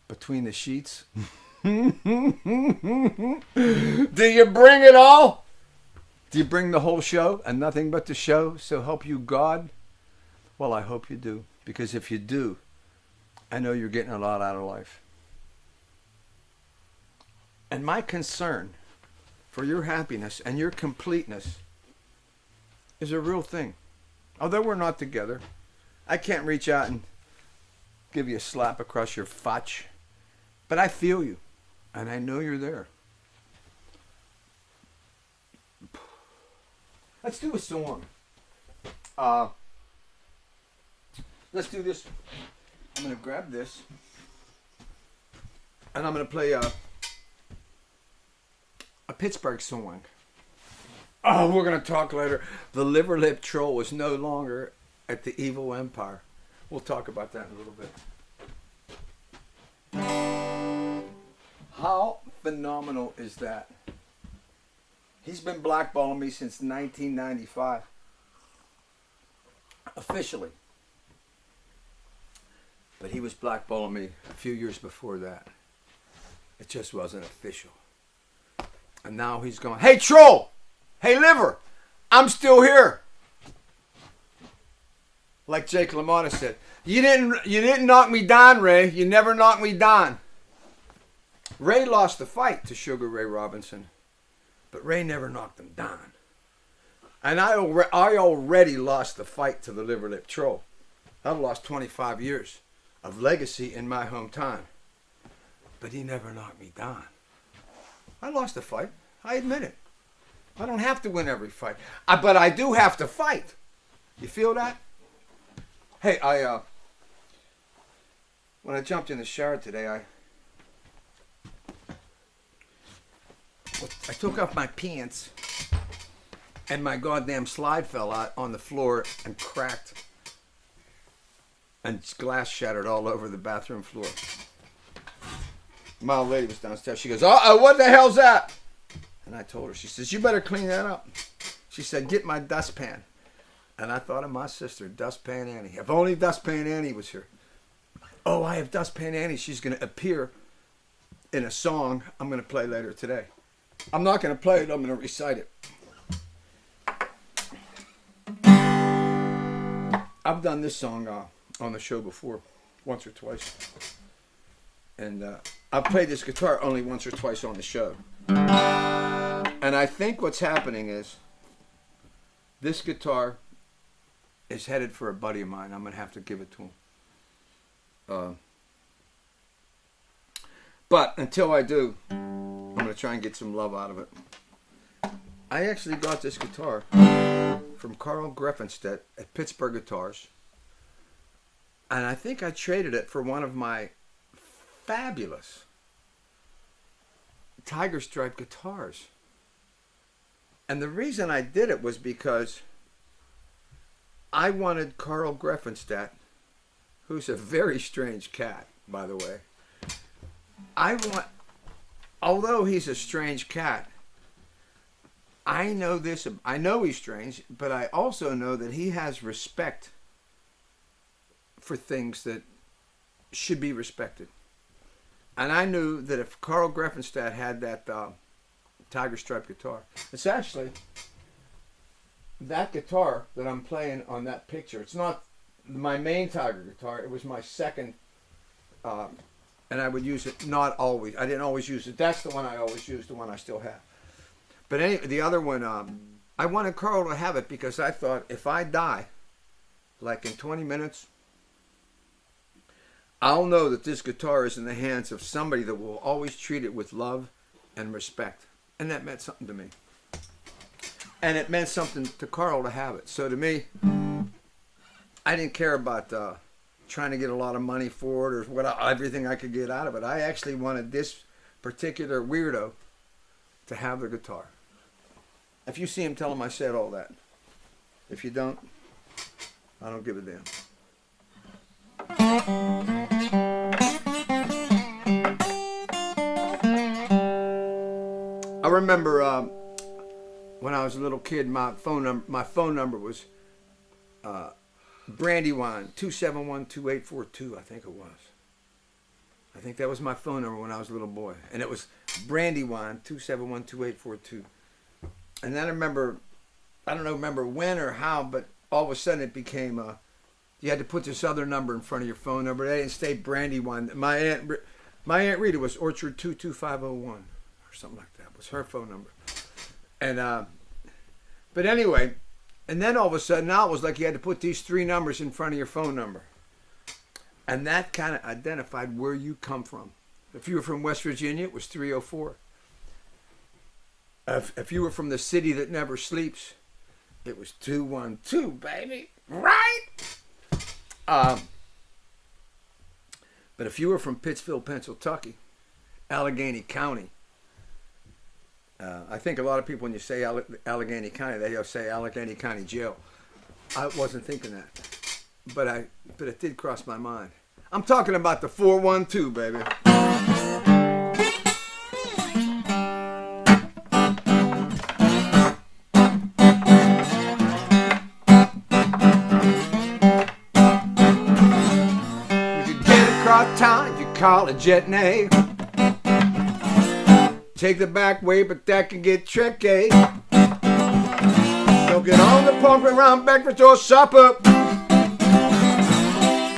between the sheets? Do you bring it all? Do you bring the whole show and nothing but the show? So help you God? Well, I hope you do. Because if you do, I know you're getting a lot out of life. And my concern for your happiness and your completeness is a real thing. Although we're not together, I can't reach out and give you a slap across your fotch. But I feel you. And I know you're there. Let's do a song. Let's do this. I'm going to grab this. And I'm going to play a Pittsburgh song. Oh, we're going to talk later. The liver lip troll is no longer at the evil empire. We'll talk about that in a little bit. How phenomenal is that? He's been blackballing me since 1995. Officially. But he was blackballing me a few years before that. It just wasn't official. And now he's going, hey, troll! Hey, liver! I'm still here! Like Jake LaMotta said, you didn't knock me down, Ray. You never knocked me down. Ray lost the fight to Sugar Ray Robinson. But Ray never knocked him down. And I already lost the fight to the liver lip troll. I've lost 25 years of legacy in my hometown. But he never knocked me down. I lost the fight. I admit it. I don't have to win every fight. But I do have to fight. You feel that? Hey, when I jumped in the shower today, I took off my pants and my goddamn slide fell out on the floor and cracked. And glass shattered all over the bathroom floor. My old lady was downstairs. She goes, uh-oh, what the hell's that? And I told her, she says, you better clean that up. She said, get my dustpan. And I thought of my sister, Dustpan Annie. If only Dustpan Annie was here. Oh, I have Dustpan Annie. She's going to appear in a song I'm going to play later today. I'm not going to play it. I'm going to recite it. I've done this song on the show before, once or twice. And I've played this guitar only once or twice on the show. And I think what's happening is this guitar is headed for a buddy of mine. I'm going to have to give it to him. But until I do, I'm going to try and get some love out of it. I actually got this guitar from Carl Greffenstedt at Pittsburgh Guitars. And I think I traded it for one of my fabulous tiger stripe guitars. And the reason I did it was because I wanted Carl Greffenstadt, who's a very strange cat, by the way. Although he's a strange cat, I know he's strange, but I also know that he has respect for things that should be respected. And I knew that if Carl Greffenstadt had that tiger stripe guitar, it's actually that guitar that I'm playing on that picture. It's not my main tiger guitar. It was my second, and I would use it not always. I didn't always use it. That's the one I always used, the one I still have. But anyway, the other one, I wanted Carl to have it because I thought if I die, like in 20 minutes, I'll know that this guitar is in the hands of somebody that will always treat it with love and respect. And that meant something to me. And it meant something to Carl to have it. So to me, I didn't care about trying to get a lot of money for it or everything I could get out of it. I actually wanted this particular weirdo to have the guitar. If you see him, tell him I said all that. If you don't, I don't give a damn. I remember when I was a little kid, my phone number was Brandywine 2712842. I think it was. I think that was my phone number when I was a little boy, and it was Brandywine 2712842. And then I don't remember when or how, but all of a sudden it became you had to put this other number in front of your phone number. They didn't stay Brandywine. My Aunt Rita was Orchard 22501 or something like that. Was her phone number. And but anyway, and then all of a sudden now it was like you had to put these three numbers in front of your phone number. And that kind of identified where you come from. If you were from West Virginia, it was 304. If you were from the city that never sleeps, it was 212, baby. Right? But if you were from Pittsfield, Pennsylvania, Allegheny County, I think a lot of people, when you say Allegheny County, they say Allegheny County Jail. I wasn't thinking that, but it did cross my mind. I'm talking about the 412, baby. Town, you call it Jetney. Take the back way, but that can get tricky. Don't get on the pump around breakfast or supper.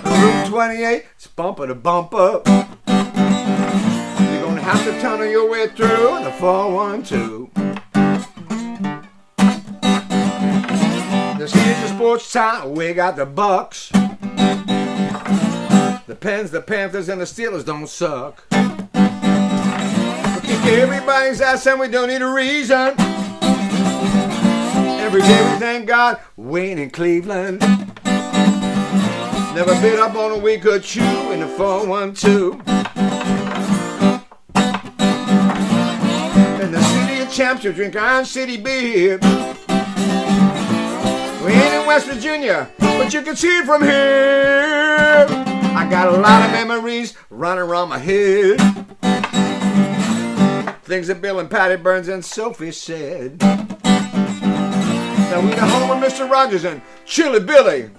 Route 28, it's bumper to bumper. You're gonna have to tunnel your way through the 412. This here's a sports town, we got the Bucks. The Pens, the Panthers, and the Steelers don't suck. We kick everybody's ass and we don't need a reason. Every day we thank God, Wayne in Cleveland. Never bit up on a we could chew in the 412. In the city of champs, we drink Iron City beer. We ain't in West Virginia, but you can see it from here. I got a lot of memories running around my head. Things that Bill and Patty Burns and Sophie said. Now we the home of Mr. Rogers and Chili Billy.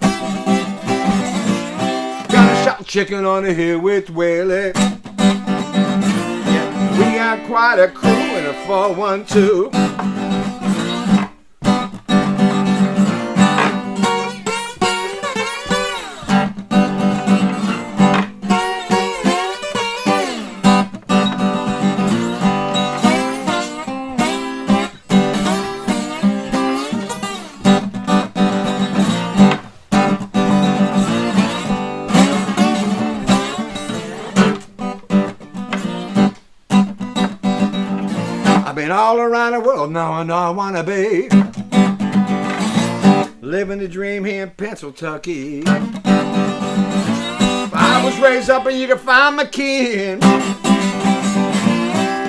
Got a shot chicken on the hill with Willie. Yeah, we got quite a crew in a 412. All around the world, knowing I wanna be living the dream here in Pennsylvania. I was raised up and you can find my kin.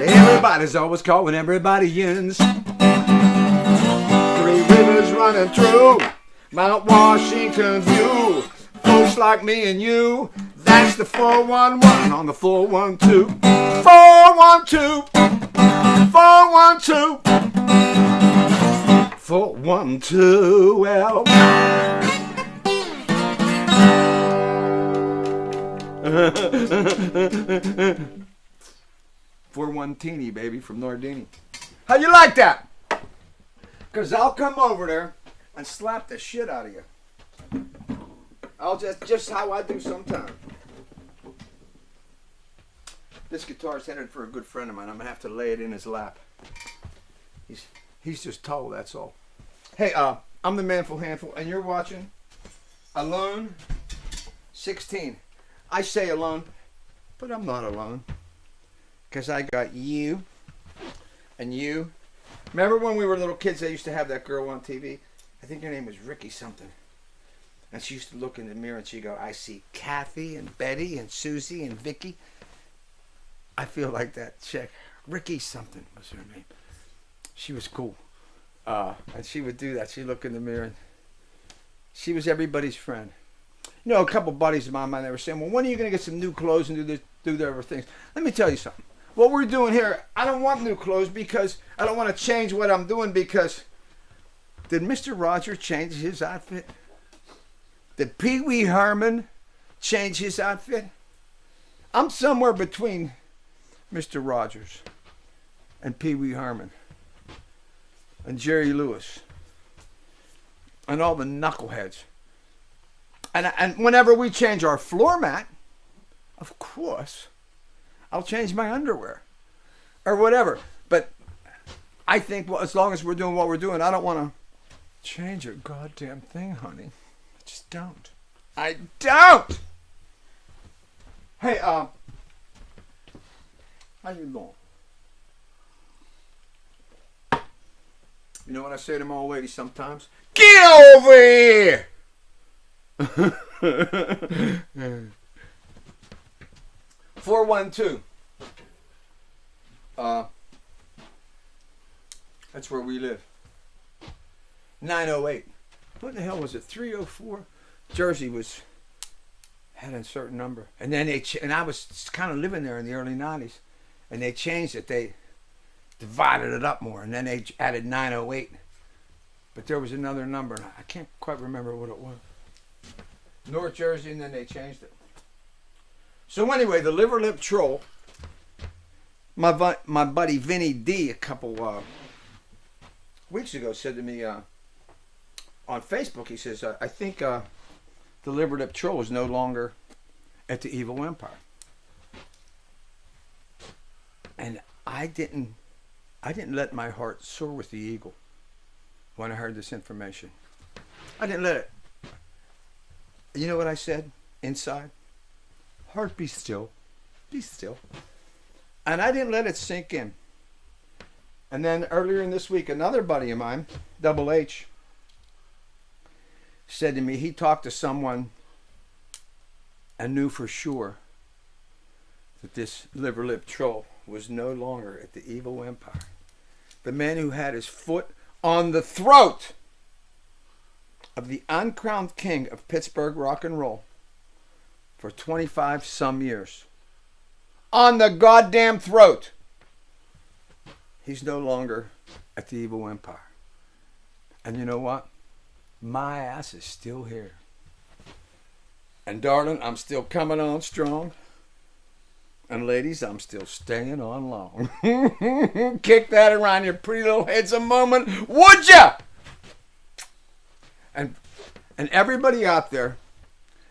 Everybody's always calling everybody ends. 3 rivers running through Mount Washington view. Folks like me and you, that's the 411 on the 412. 412, 412, 412, well. 4-1 baby, from Nardini. How you like that? Because I'll come over there and slap the shit out of you. I'll just how I do sometimes. This guitar's headed for a good friend of mine. I'm going to have to lay it in his lap. He's just tall, that's all. Hey, I'm the Manful Handful, and you're watching Alone 16. I say alone, but I'm not alone. Because I got you and you. Remember when we were little kids, they used to have that girl on TV? I think her name was Ricky something. And she used to look in the mirror and she'd go, I see Kathy and Betty and Susie and Vicky. I feel like that chick. Ricky something was her name. She was cool. And she would do that. She'd look in the mirror. And she was everybody's friend. You know, a couple buddies of mine, they were saying, well, when are you going to get some new clothes and do the other things? Let me tell you something. What we're doing here, I don't want new clothes because I don't want to change what I'm doing because did Mr. Rogers change his outfit? Did Pee Wee Herman change his outfit? I'm somewhere between Mr. Rogers and Pee Wee Herman and Jerry Lewis and all the knuckleheads. And whenever we change our floor mat, of course, I'll change my underwear or whatever. But I think, well, as long as we're doing what we're doing, I don't want to change a goddamn thing, honey. I just don't. I don't! Hey, how you doing? You know what I say to my old lady sometimes? Get over here! 412. That's where we live. 908. What the hell was it? 304. Jersey had a certain number, and then and I was kind of living there in the early 90s, and they changed it. They divided it up more, and then they added 908. But there was another number, and I can't quite remember what it was. North Jersey, and then they changed it. So anyway, the Liver Lip Troll, my buddy Vinny D a couple weeks ago said to me on Facebook, he says, I think the Liver Lip Troll is no longer at the Evil Empire. And I didn't let my heart soar with the eagle when I heard this information. I didn't let it. You know what I said inside? Heart, be still. Be still. And I didn't let it sink in. And then earlier in this week, another buddy of mine, Double H, said to me he talked to someone and knew for sure that this Liver Lip Troll was no longer at the Evil Empire. The man who had his foot on the throat of the uncrowned king of Pittsburgh rock and roll for 25 some years. On the goddamn throat. He's no longer at the Evil Empire. And you know what? My ass is still here. And darling, I'm still coming on strong. And ladies, I'm still staying on long. Kick that around your pretty little heads a moment, would ya? And everybody out there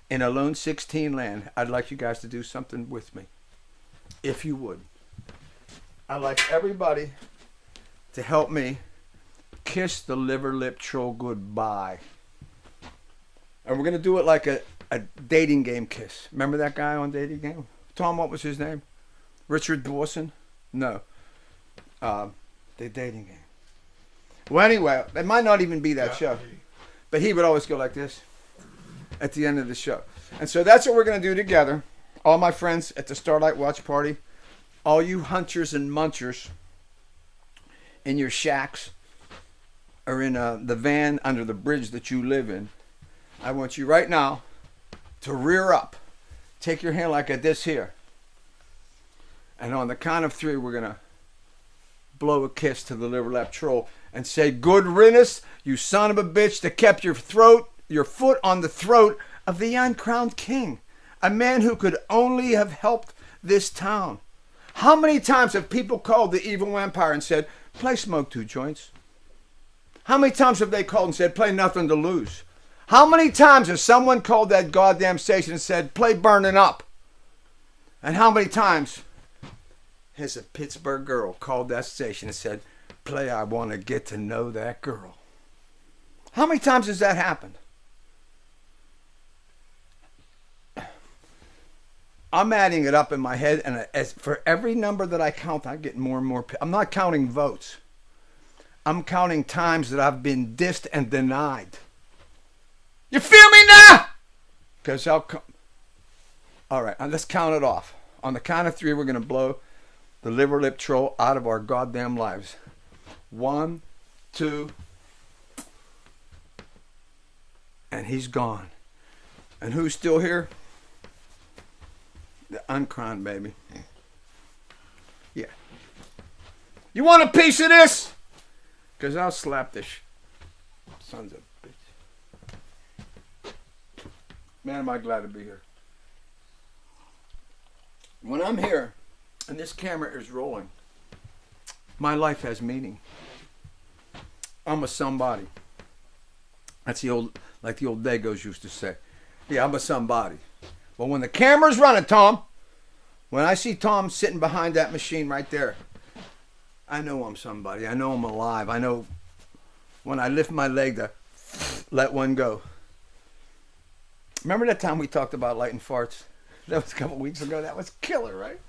in Alone 16 land, I'd like you guys to do something with me. If you would. I'd like everybody to help me kiss the Liver Lip Troll goodbye. And we're going to do it like a dating game kiss. Remember that guy on Dating Game? Tom, what was his name? Richard Dawson? No. The Dating Game. Well, anyway, it might not even be that show. But he would always go like this at the end of the show. And so that's what we're going to do together. All my friends at the Starlight Watch Party. all you hunchers and munchers in your shacks or in the van under the bridge that you live in, I want you right now to rear up. Take your hand like this here. And on the count of 3, we're going to blow a kiss to the liver lap troll and say, good riddance, you son of a bitch that kept your foot on the throat of the uncrowned king, a man who could only have helped this town. How many times have people called the evil empire and said, play Smoke 2 Joints? How many times have they called and said, play Nothing to Lose? How many times has someone called that goddamn station and said, play Burning Up? And how many times has a Pittsburgh girl called that station and said, play I Want to Get to Know That Girl? How many times has that happened? I'm adding it up in my head, and as for every number that I count, I get more and more. I'm not counting votes. I'm counting times that I've been dissed and denied. You feel me now? Because I'll come. All right, let's count it off. On the count of 3, we're going to blow the liver lip troll out of our goddamn lives. 1, 2, and he's gone. And who's still here? The uncrowned baby. Yeah. You want a piece of this? Because I'll slap this sons of bitch. Man, am I glad to be here. When I'm here and this camera is rolling, my life has meaning. I'm a somebody. That's the old, like the old Dagos used to say. Yeah, I'm a somebody. But when the camera's running, Tom, when I see Tom sitting behind that machine right there, I know I'm somebody. I know I'm alive. I know when I lift my leg to let one go. Remember that time we talked about lighting farts? That was a couple weeks ago. That was killer, right?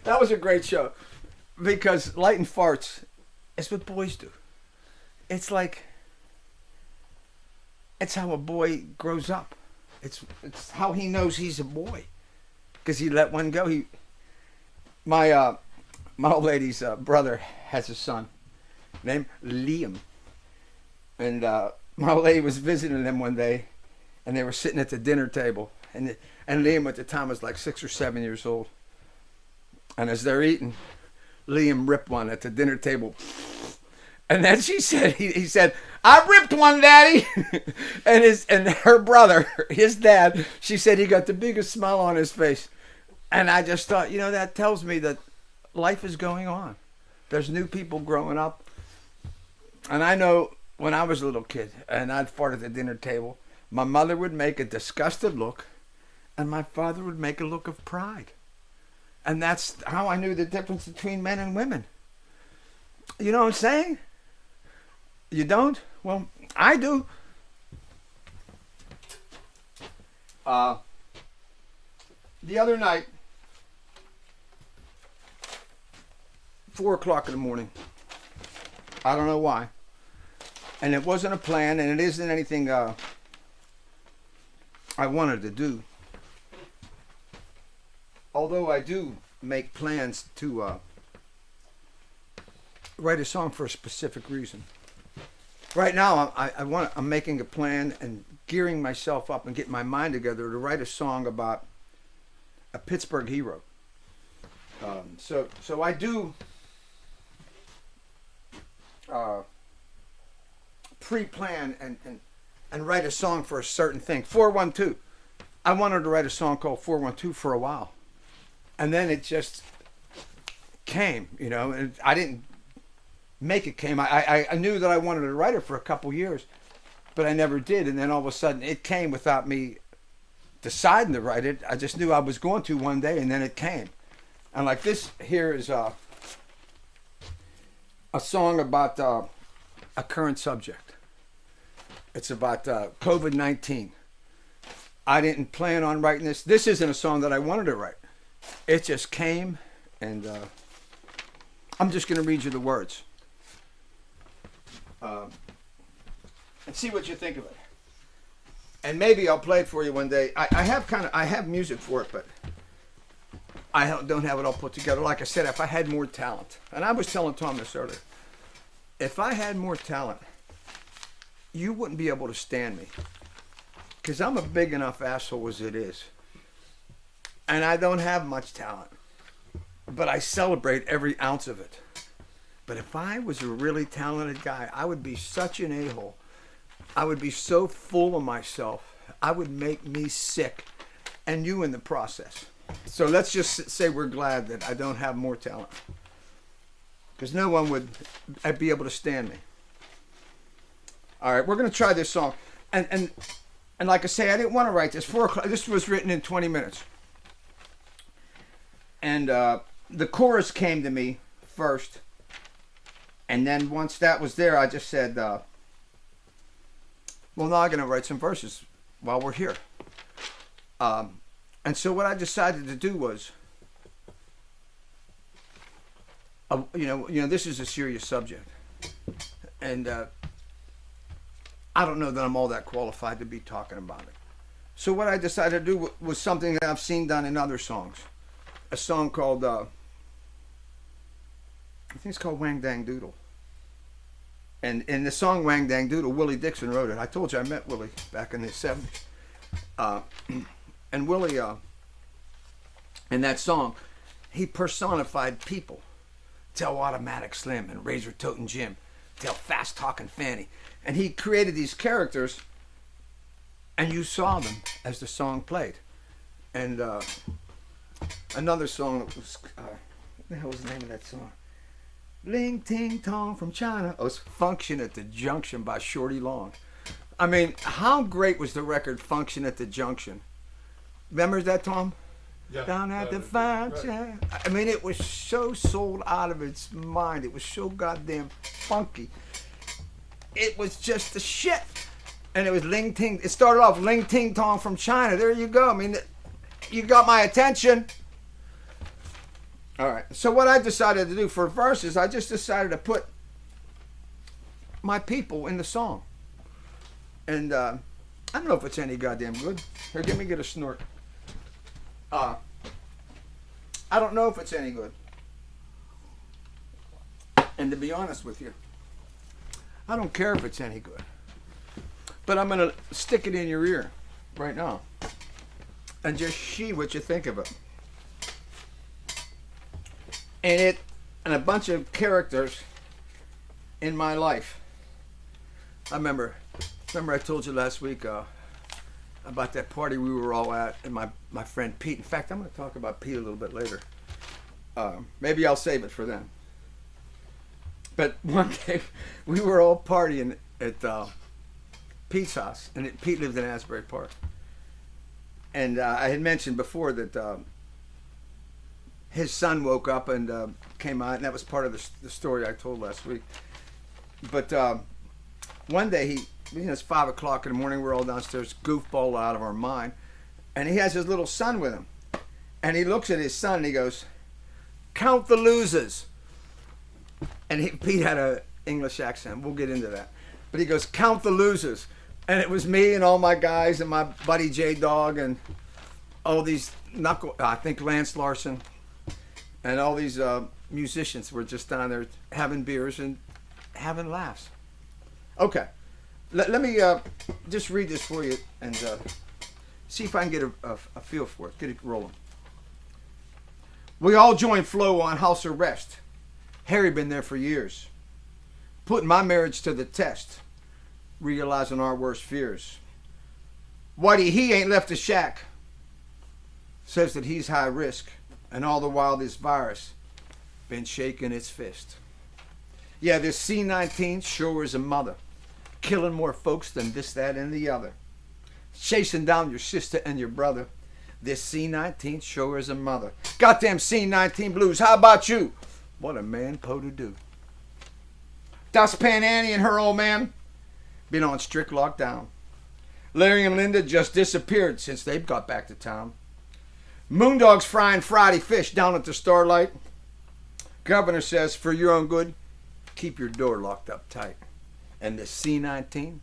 That was a great show. Because lighting farts is what boys do. It's like, it's how a boy grows up. It's how he knows he's a boy, because he let one go. My old lady's brother has a son named Liam, and my old lady was visiting them one day, and they were sitting at the dinner table, and Liam at the time was like 6 or 7 years old, and as they're eating, Liam ripped one at the dinner table. And then she said, he said, I ripped one, Daddy. and her brother, his dad, she said he got the biggest smile on his face. And I just thought, that tells me that life is going on. There's new people growing up. And I know when I was a little kid and I'd fart at the dinner table, my mother would make a disgusted look and my father would make a look of pride. And that's how I knew the difference between men and women. You know what I'm saying? You don't? Well, I do. The other night, 4 o'clock in the morning, I don't know why, and it wasn't a plan, and it isn't anything I wanted to do. Although I do make plans to write a song for a specific reason. Right now, I'm making a plan and gearing myself up and getting my mind together to write a song about a Pittsburgh hero. So I do pre-plan and write a song for a certain thing. 412. I wanted to write a song called 412 for a while, and then it just came. And I didn't make it came. I knew that I wanted to write it for a couple years, but I never did. And then all of a sudden it came without me deciding to write it. I just knew I was going to one day, and then it came. And like this here is a song about a current subject. It's about COVID-19. I didn't plan on writing this. This isn't a song that I wanted to write. It just came, and I'm just going to read you the words. And see what you think of it. And maybe I'll play it for you one day. I have music for it, but I don't have it all put together. Like I said, if I had more talent, and I was telling Tom this earlier, if I had more talent, you wouldn't be able to stand me. Because I'm a big enough asshole as it is. And I don't have much talent. But I celebrate every ounce of it. But if I was a really talented guy, I would be such an a-hole. I would be so full of myself. I would make me sick. And you in the process. So let's just say we're glad that I don't have more talent. Because no one would be able to stand me. All right, we're going to try this song. And like I say, I didn't want to write this. 4 o'clock. This was written in 20 minutes. And the chorus came to me first. And then once that was there, I just said, well, now I'm going to write some verses while we're here. And so what I decided to do was, you know, this is a serious subject. And I don't know that I'm all that qualified to be talking about it. So what I decided to do was something that I've seen done in other songs. A song called, I think it's called Wang Dang Doodle. And in the song Wang Dang Doodle, Willie Dixon wrote it. I told you I met Willie back in the 70s. And Willie, in that song, he personified people. Tell Automatic Slim and Razor Totin' Jim. Tell Fast Talking Fanny. And he created these characters, and you saw them as the song played. And another song that was, what the hell was the name of that song? Ling Ting Tong from China. Oh, it's Function at the Junction by Shorty Long. I mean, how great was the record Function at the Junction? Remember that, Tom? Yeah. Down at the Function. Right. I mean, it was so sold out of its mind. It was so goddamn funky. It was just the shit. And it was Ling Ting. It started off Ling Ting Tong from China. There you go. I mean, you got my attention. All right. So what I decided to do for verses, I just decided to put my people in the song. And I don't know if it's any goddamn good. Here, get a snort. I don't know if it's any good. And to be honest with you, I don't care if it's any good. But I'm going to stick it in your ear right now. And just see what you think of it. And a bunch of characters in my life. I remember I told you last week about that party we were all at, and my friend Pete. In fact, I'm going to talk about Pete a little bit later. Maybe I'll save it for then. But one day we were all partying at Pete's house, and Pete lived in Asbury Park. And I had mentioned before that his son woke up and came out, and that was part of the story I told last week. But one day it's 5 o'clock in the morning, we're all downstairs, goofball out of our mind, and he has his little son with him. And he looks at his son and he goes, "Count the losers." And Pete had an English accent. We'll get into that. But he goes, "Count the losers." And it was me and all my guys and my buddy J-Dog and all these I think Lance Larson and all these musicians were just down there having beers and having laughs. Okay. Let me just read this for you and see if I can get a feel for it. Get it rolling. We all joined Flo on house arrest. Harry been there for years. Putting my marriage to the test. Realizing our worst fears. Whitey, he ain't left a shack. Says that he's high risk. And all the while this virus been shaking its fist. Yeah, this C-19 sure is a mother. Killing more folks than this, that, and the other. Chasing down your sister and your brother. This C-19 sure is a mother. Goddamn C-19 blues, how about you? What a man po to do. Dustpan Annie and her old man been on strict lockdown. Larry and Linda just disappeared since they've got back to town. Moondog's frying Friday fish down at the Starlight. Governor says, for your own good, keep your door locked up tight. And the C-19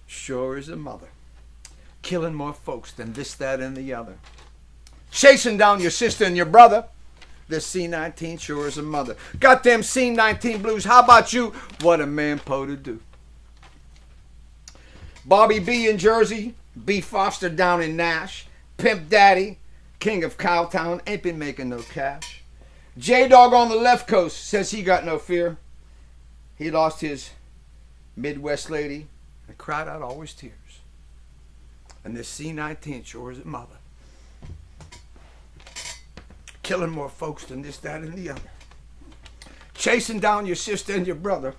sure is a mother. Killing more folks than this, that, and the other. Chasing down your sister and your brother. This C19 sure is a mother. Got them C19 blues. How about you? What a man po to do. Bobby B in Jersey. B Foster down in Nash. Pimp Daddy, king of Cowtown, ain't been making no cash. J-Dog on the left coast says he got no fear. He lost his Midwest lady and cried out always tears. And this C19 sure is a mother. Killing more folks than this, that, and the other. Chasing down your sister and your brother.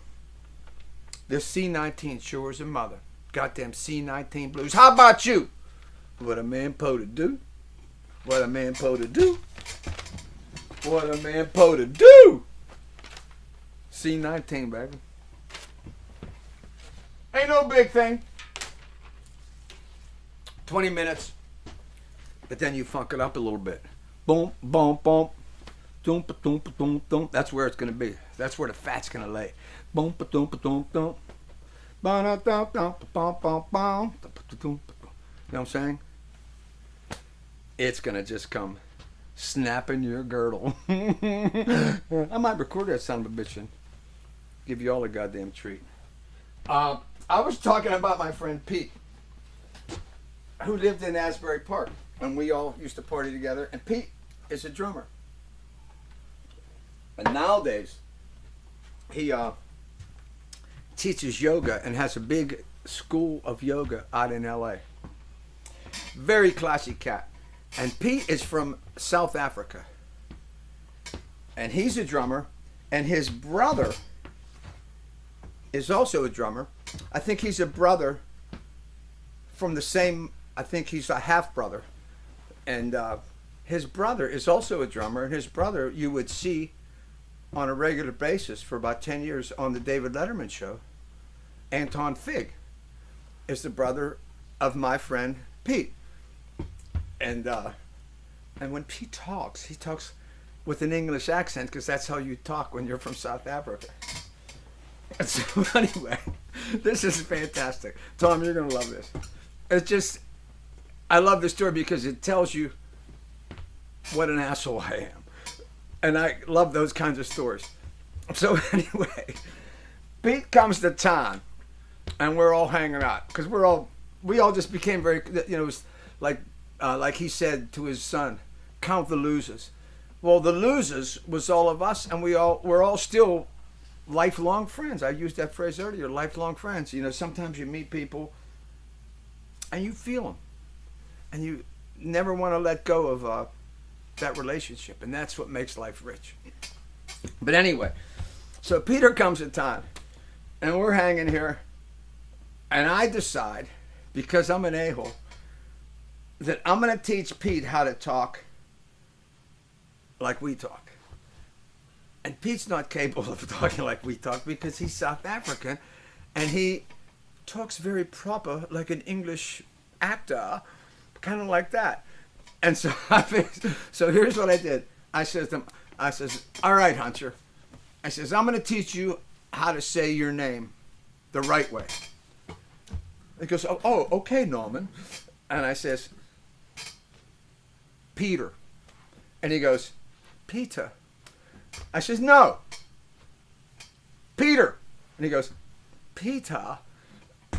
This C19 sure is a mother. Got them C19 blues. How about you? What a man po to do. What a man po to do. What a man po to do. C19, baby. Ain't no big thing. 20 minutes. But then you funk it up a little bit. Boom, boom, boom. Doom, doom, doom, doom. That's where it's going to be. That's where the fat's going to lay. Boom, doom, doom, doom. You know what I'm saying? It's going to just come snapping your girdle. I might record that son of a bitch and give you all a goddamn treat. I was talking about my friend Pete, who lived in Asbury Park, and we all used to party together, and Pete is a drummer. And nowadays, he teaches yoga and has a big school of yoga out in LA. Very classy cat. And Pete is from South Africa. And he's a drummer, and his brother is also a drummer. I think he's a brother from the same, I think he's a half brother. And his brother is also a drummer, and his brother you would see on a regular basis for about 10 years on the David Letterman show. Anton Fig is the brother of my friend Pete. And when Pete talks, he talks with an English accent because that's how you talk when you're from South Africa. And so anyway, this is fantastic. Tom, you're going to love this. It's just, I love this story because it tells you what an asshole I am. And I love those kinds of stories. So anyway, Pete comes to town and we're all hanging out because we all just became very, you know, it was like he said to his son, count the losers. Well, the losers was all of us, and we're all still lifelong friends. I used that phrase earlier, lifelong friends. You know, sometimes you meet people and you feel them, and you never want to let go of that relationship, and that's what makes life rich. But anyway, so Peter comes to town, and we're hanging here, and I decide, because I'm an a-hole, that I'm going to teach Pete how to talk like we talk. And Pete's not capable of talking like we talk because he's South African and he talks very proper like an English actor, kind of like that. And so so here's what I did. I says, all right, Hunter. I says, I'm going to teach you how to say your name the right way. He goes, oh, okay, Norman. And I says, Peter. And he goes, Peter. I says, no, Peter. And he goes, Peter.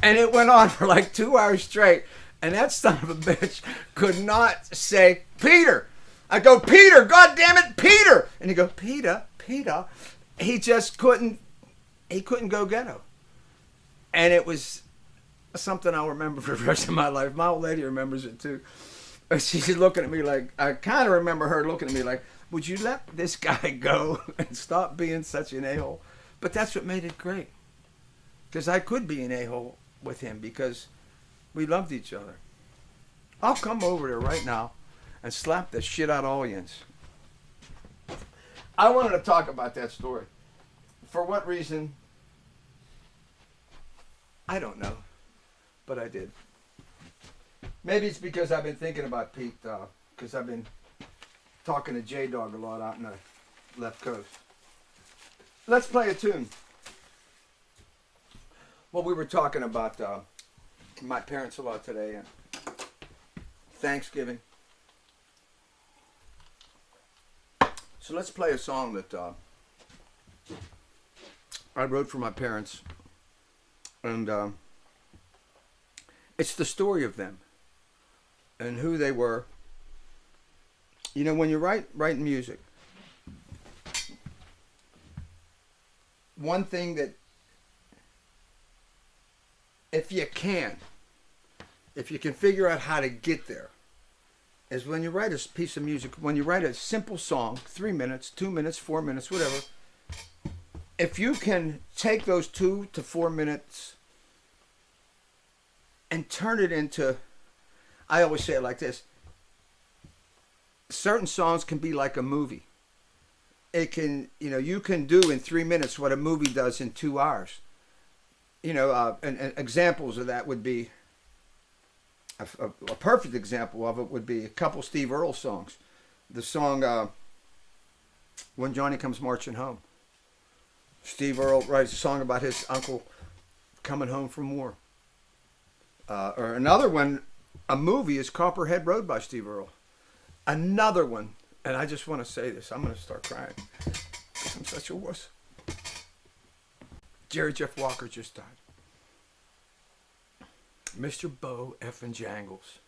And it went on for like 2 hours straight. And that son of a bitch could not say Peter. I go, Peter, God damn it, Peter. And he goes, Peter. He just couldn't go ghetto. And it was something I'll remember for the rest of my life. My old lady remembers it too. She's looking at me like, I kind of remember her looking at me like, would you let this guy go and stop being such an a-hole? But that's what made it great. Because I could be an a-hole with him because we loved each other. I'll come over there right now and slap the shit out of audience. I wanted to talk about that story. For what reason? I don't know. But I did. Maybe it's because I've been thinking about Pete, because I've been talking to J-Dog a lot out in the left coast. Let's play a tune. Well, we were talking about my parents a lot today, and Thanksgiving. So let's play a song that I wrote for my parents. And it's the story of them and who they were. You know, when you're writing music, one thing that, if you can figure out how to get there, is when you write a piece of music, when you write a simple song, 3 minutes, 2 minutes, 4 minutes, whatever, if you can take those 2 to 4 minutes and turn it into, I always say it like this, certain songs can be like a movie. It can, you can do in 3 minutes what a movie does in 2 hours. And examples of that would be, a perfect example of it would be a couple Steve Earle songs. The song, When Johnny Comes Marching Home. Steve Earle writes a song about his uncle coming home from war. Or another one, a movie, is Copperhead Road by Steve Earle. Another one, and I just want to say this, I'm going to start crying. I'm such a wuss. Jerry Jeff Walker just died. Mr. Bo effing Jangles.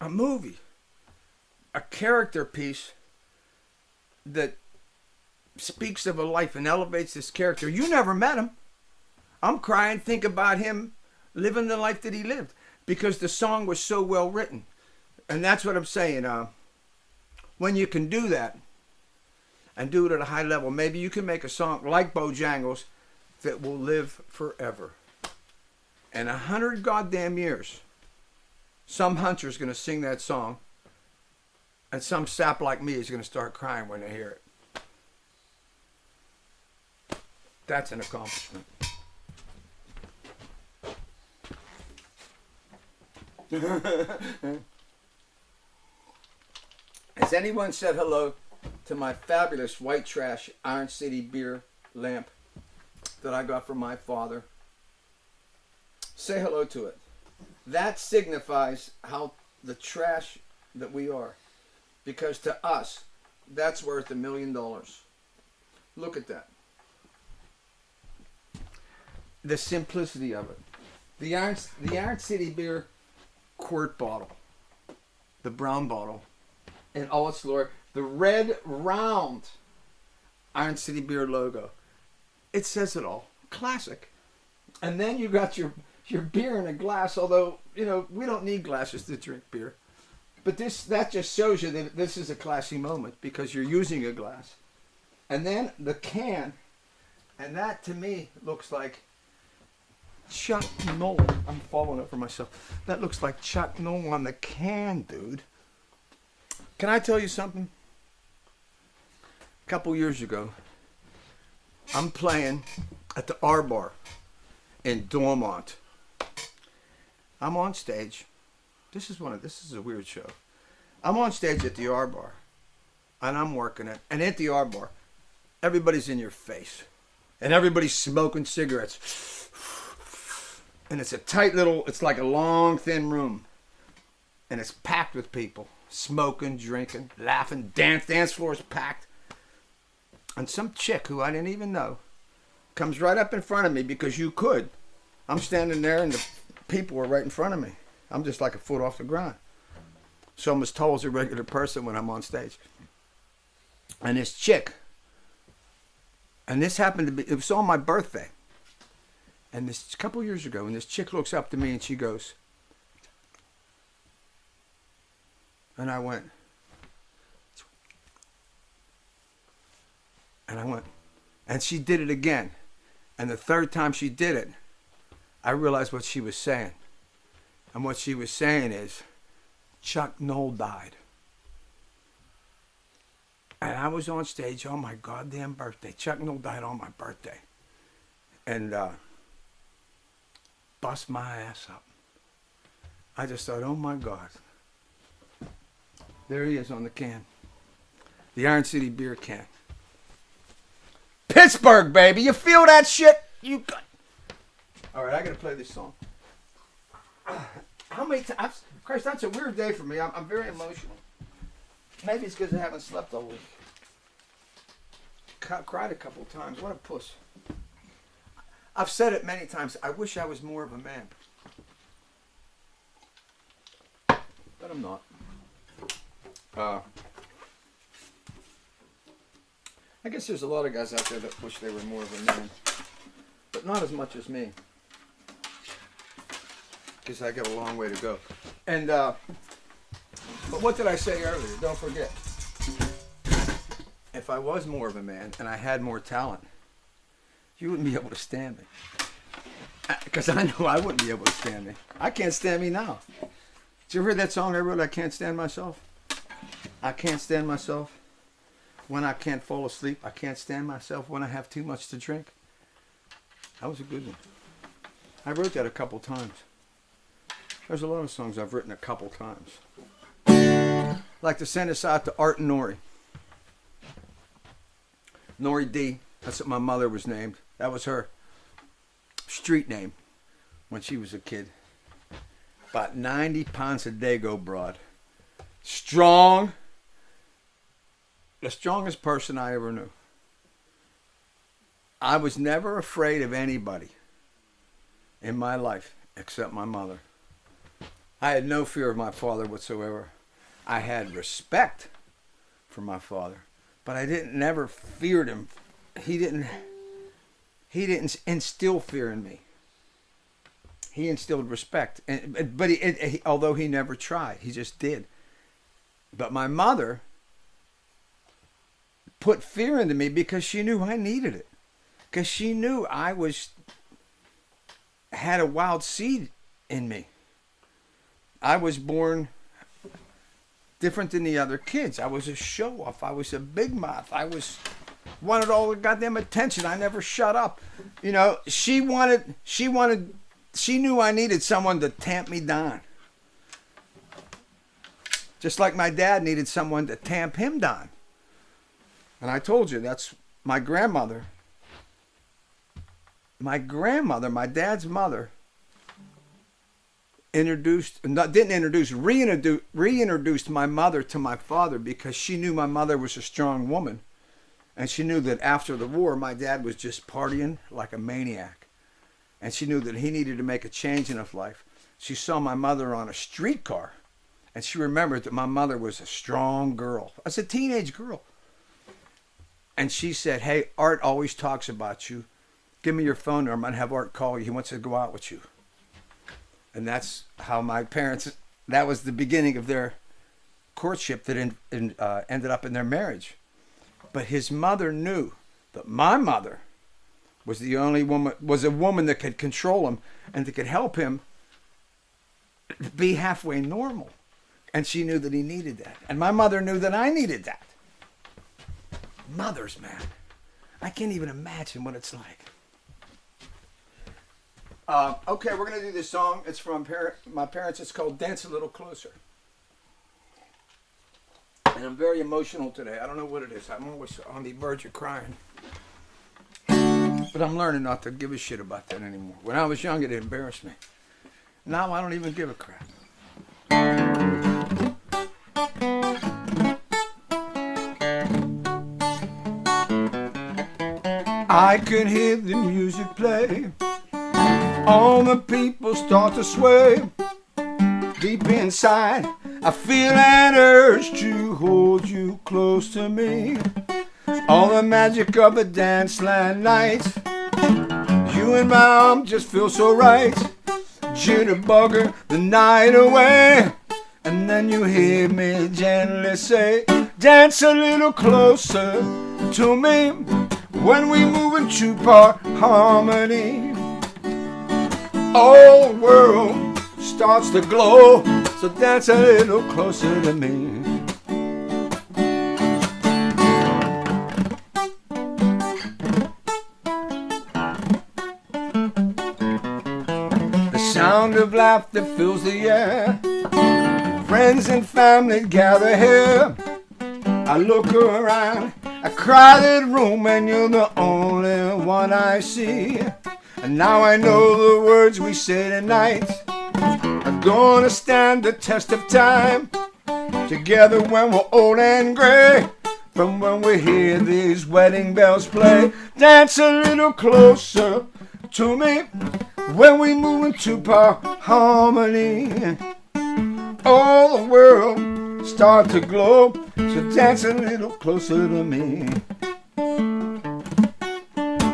A movie. A character piece that speaks of a life and elevates this character. You never met him. I'm crying, think about him living the life that he lived because the song was so well written. And that's what I'm saying. When you can do that and do it at a high level, maybe you can make a song like Bojangles that will live forever. And 100 goddamn years, some hunter's going to sing that song, and some sap like me is going to start crying when they hear it. That's an accomplishment. Has anyone said hello to my fabulous white trash Iron City beer lamp that I got from my father? Say hello to it. That signifies how the trash that we are. Because to us, that's worth $1 million. Look at that. The simplicity of it. The Iron City beer quart bottle. The brown bottle. In all its glory. The red round Iron City beer logo. It says it all. Classic. And then you got your beer in a glass, although, we don't need glasses to drink beer. But that just shows you that this is a classy moment because you're using a glass. And then the can, and that to me looks like Chuck Noll. I'm falling over myself. That looks like Chuck Noll on the can, dude. Can I tell you something? A couple years ago, I'm playing at the R Bar in Dormont. I'm on stage. This is a weird show. I'm on stage at the R Bar, and I'm working it. And at the R Bar, everybody's in your face, and everybody's smoking cigarettes. And it's a tight little. It's like a long, thin room, and it's packed with people, smoking, drinking, laughing. Dance floor is packed. And some chick who I didn't even know comes right up in front of me because you could. I'm standing there, and the people were right in front of me. I'm just like a foot off the ground. So I'm as tall as a regular person when I'm on stage. And this chick, and this happened to be, it was on my birthday. And this a couple years ago, and this chick looks up to me and she goes, and I went, and she did it again. And the third time she did it, I realized what she was saying. And what she was saying is, Chuck Noll died. And I was on stage on my goddamn birthday. Chuck Noll died on my birthday. And bust my ass up. I just thought, oh my God. There he is on the can. The Iron City beer can. Pittsburgh, baby. You feel that shit? You got... All right, I got to play this song. How many times? Christ, that's a weird day for me. I'm very emotional. Maybe it's because I haven't slept all week. Cried a couple of times. What a puss. I've said it many times. I wish I was more of a man. But I'm not. I guess there's a lot of guys out there that wish they were more of a man. But not as much as me. Because I got a long way to go. And, but what did I say earlier? Don't forget. If I was more of a man and I had more talent, you wouldn't be able to stand me. Because I know I wouldn't be able to stand me. I can't stand me now. Did you ever hear that song I wrote, I Can't Stand Myself? I can't stand myself when I can't fall asleep. I can't stand myself when I have too much to drink. That was a good one. I wrote that a couple times. There's a lot of songs I've written a couple times. I'd like to send this out to Art and Nori. Nori D. That's what my mother was named. That was her street name when she was a kid. About 90 pounds a dago broad. Strong. The strongest person I ever knew. I was never afraid of anybody in my life except my mother. I had no fear of my father whatsoever. I had respect for my father, but I never feared him. He didn't instill fear in me. He instilled respect, but although he never tried, he just did. But my mother put fear into me because she knew I needed it. Because she knew I had a wild seed in me. I was born different than the other kids. I was a show-off. I was a big mouth. I wanted all the goddamn attention. I never shut up. You know, she knew I needed someone to tamp me down. Just like my dad needed someone to tamp him down. And I told you, that's my grandmother. My grandmother, my dad's mother, reintroduced my mother to my father because she knew my mother was a strong woman. And she knew that after the war, my dad was just partying like a maniac. And she knew that he needed to make a change in his life. She saw my mother on a streetcar. And she remembered that my mother was a strong girl. I was a teenage girl. And she said, hey, Art always talks about you. Give me your phone number. I'm going to have Art call you. He wants to go out with you. And that's how my parents, that was the beginning of their courtship that ended up in their marriage. But his mother knew that my mother was the only woman, was a woman that could control him and that could help him be halfway normal. And she knew that he needed that. And my mother knew that I needed that. Mothers, man. I can't even imagine what it's like. Okay, we're going to do this song. It's from my parents. It's called Dance a Little Closer. And I'm very emotional today. I don't know what it is. I'm always on the verge of crying. But I'm learning not to give a shit about that anymore. When I was young, it embarrassed me. Now I don't even give a crap. I could hear the music play. All the people start to sway. Deep inside, I feel an urge to hold you close to me. All the magic of a dance land night. You in my arms just feel so right. Jitterbugger the night away. And then you hear me gently say, dance a little closer to me. When we move in two-part harmony, all the world starts to glow. So dance a little closer to me. The sound of laughter fills the air. Friends and family gather here. I look around a crowded room and you're the only one I see. And now I know the words we say tonight are gonna stand the test of time. together when we're old and gray. From when we hear these wedding bells play, dance a little closer to me when we move into harmony. All the world start to glow, so dance a little closer to me.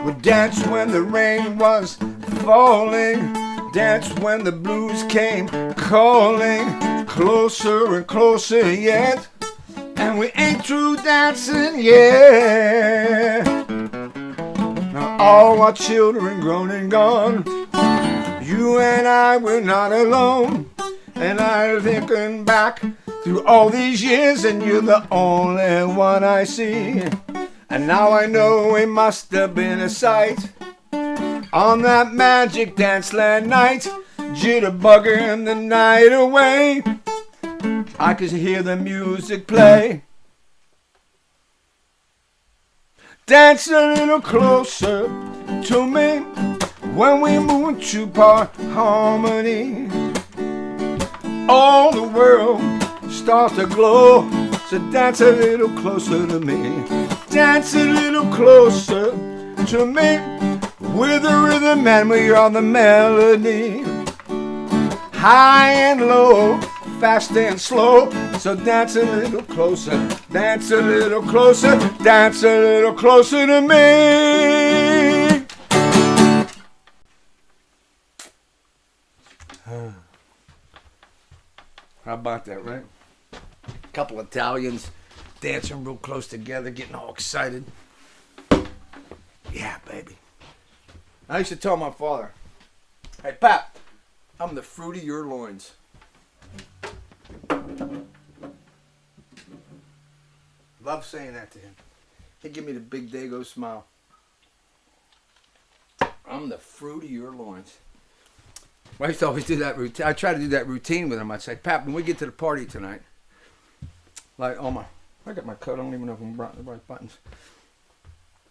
We danced when the rain was falling, danced when the blues came calling, closer and closer yet. And we ain't through dancing yet. Now all our children grown and gone, you and I were not alone. And I'm thinking back through all these years, and you're the only one I see. And now I know it must have been a sight on that magic dance land night, jitterbugging the night away. I could hear the music play. Dance a little closer to me when we move to harmony. All the world starts to glow, so dance a little closer to me. Dance a little closer to me with the rhythm and we're on the melody. High and low, fast and slow, so dance a little closer, dance a little closer, dance a little closer to me. How about that, right? A couple Italians dancing real close together, getting all excited. Yeah, baby. I used to tell my father, "Hey, Pap, I'm the fruit of your loins." Love saying that to him. He'd give me the big Dago smile. I'm the fruit of your loins. Well, I used to always do that routine. I try to do that routine with him. I'd say, "Pap, when we get to the party tonight," like, I got my coat. I don't even know if I'm brought the right buttons.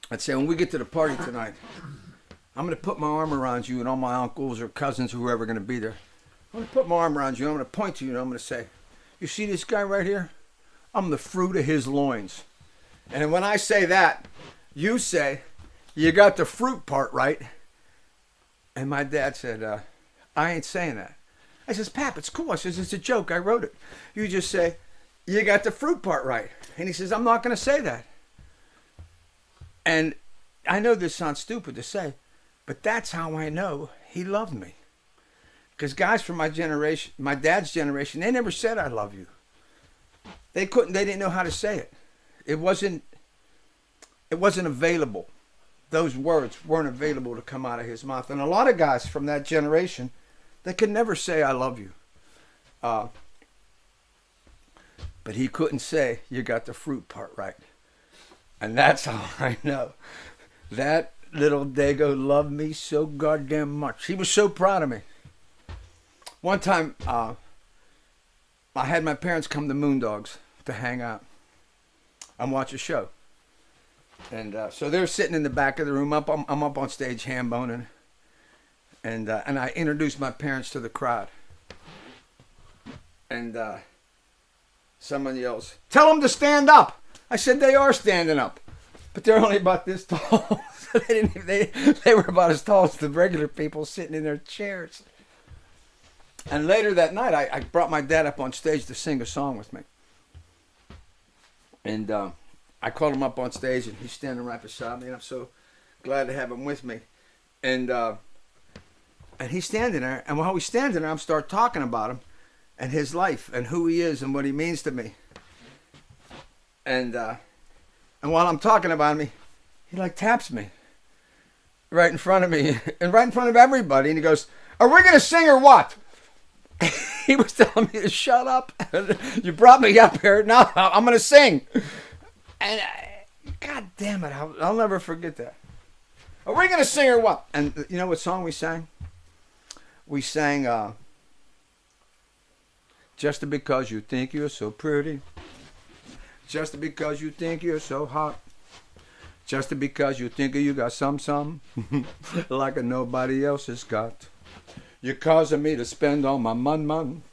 I'd say, "When we get to the party tonight, I'm going to put my arm around you and all my uncles or cousins or whoever are going to be there. I'm going to put my arm around you. I'm going to point to you and I'm going to say, you see this guy right here? I'm the fruit of his loins." And when I say that, you say, "You got the fruit part right." And my dad said, "I ain't saying that." I says, "Pap, it's cool." I says, "It's a joke. I wrote it." You just say, "You got the fruit part right." And he says, "I'm not going to say that." And I know this sounds stupid to say, but that's how I know he loved me. Because guys from my generation, my dad's generation, they never said "I love you." They didn't know how to say it. It wasn't available. Those words weren't available to come out of his mouth. And a lot of guys from that generation, they could never say "I love you." But he couldn't say "You got the fruit part right." And that's how I know that little Dago loved me so goddamn much. He was so proud of me. One time, I had my parents come to Moondogs to hang out and watch a show. And so they're sitting in the back of the room. I'm up on stage ham boning. And I introduced my parents to the crowd. And someone yells, "Tell them to stand up." I said, "They are standing up, but they're only about this tall." So they were about as tall as the regular people sitting in their chairs. And later that night, I brought my dad up on stage to sing a song with me. And I called him up on stage, and he's standing right beside me, and I'm so glad to have him with me. And he's standing there, and while he's standing there, I'm start talking about him and his life and who he is and what he means to me. And while I'm talking about him, he like taps me right in front of me and right in front of everybody, and he goes, "Are we going to sing or what?" He was telling me to shut up. "You brought me up here. Now I'm going to sing." And God damn it, I'll never forget that. "Are we going to sing or what?" And you know what song we sang? We sang, "Just because you think you're so pretty. Just because you think you're so hot. Just because you think you got some like a nobody else has got. You're causing me to spend all my mun.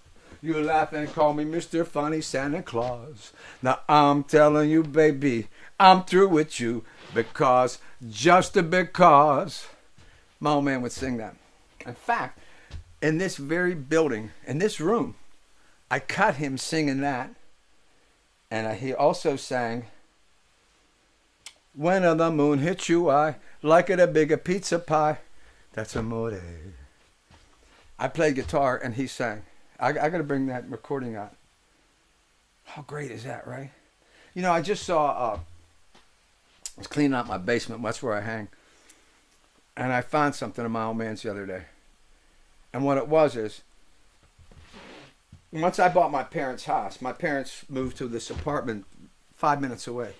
You laugh and call me Mr. Funny Santa Claus. Now I'm telling you, baby, I'm through with you because, just because. My old man would sing that. In fact, in this very building, in this room, I cut him singing that. And he also sang, when the moon hits you, I like it a bigger pizza pie. That's amore. I played guitar and he sang. I got to bring that recording out. How great is that, right? You know, I just saw, I was cleaning out my basement. That's where I hang. And I found something in my old man's the other day. And what it was is, once I bought my parents' house, my parents moved to this apartment 5 minutes away.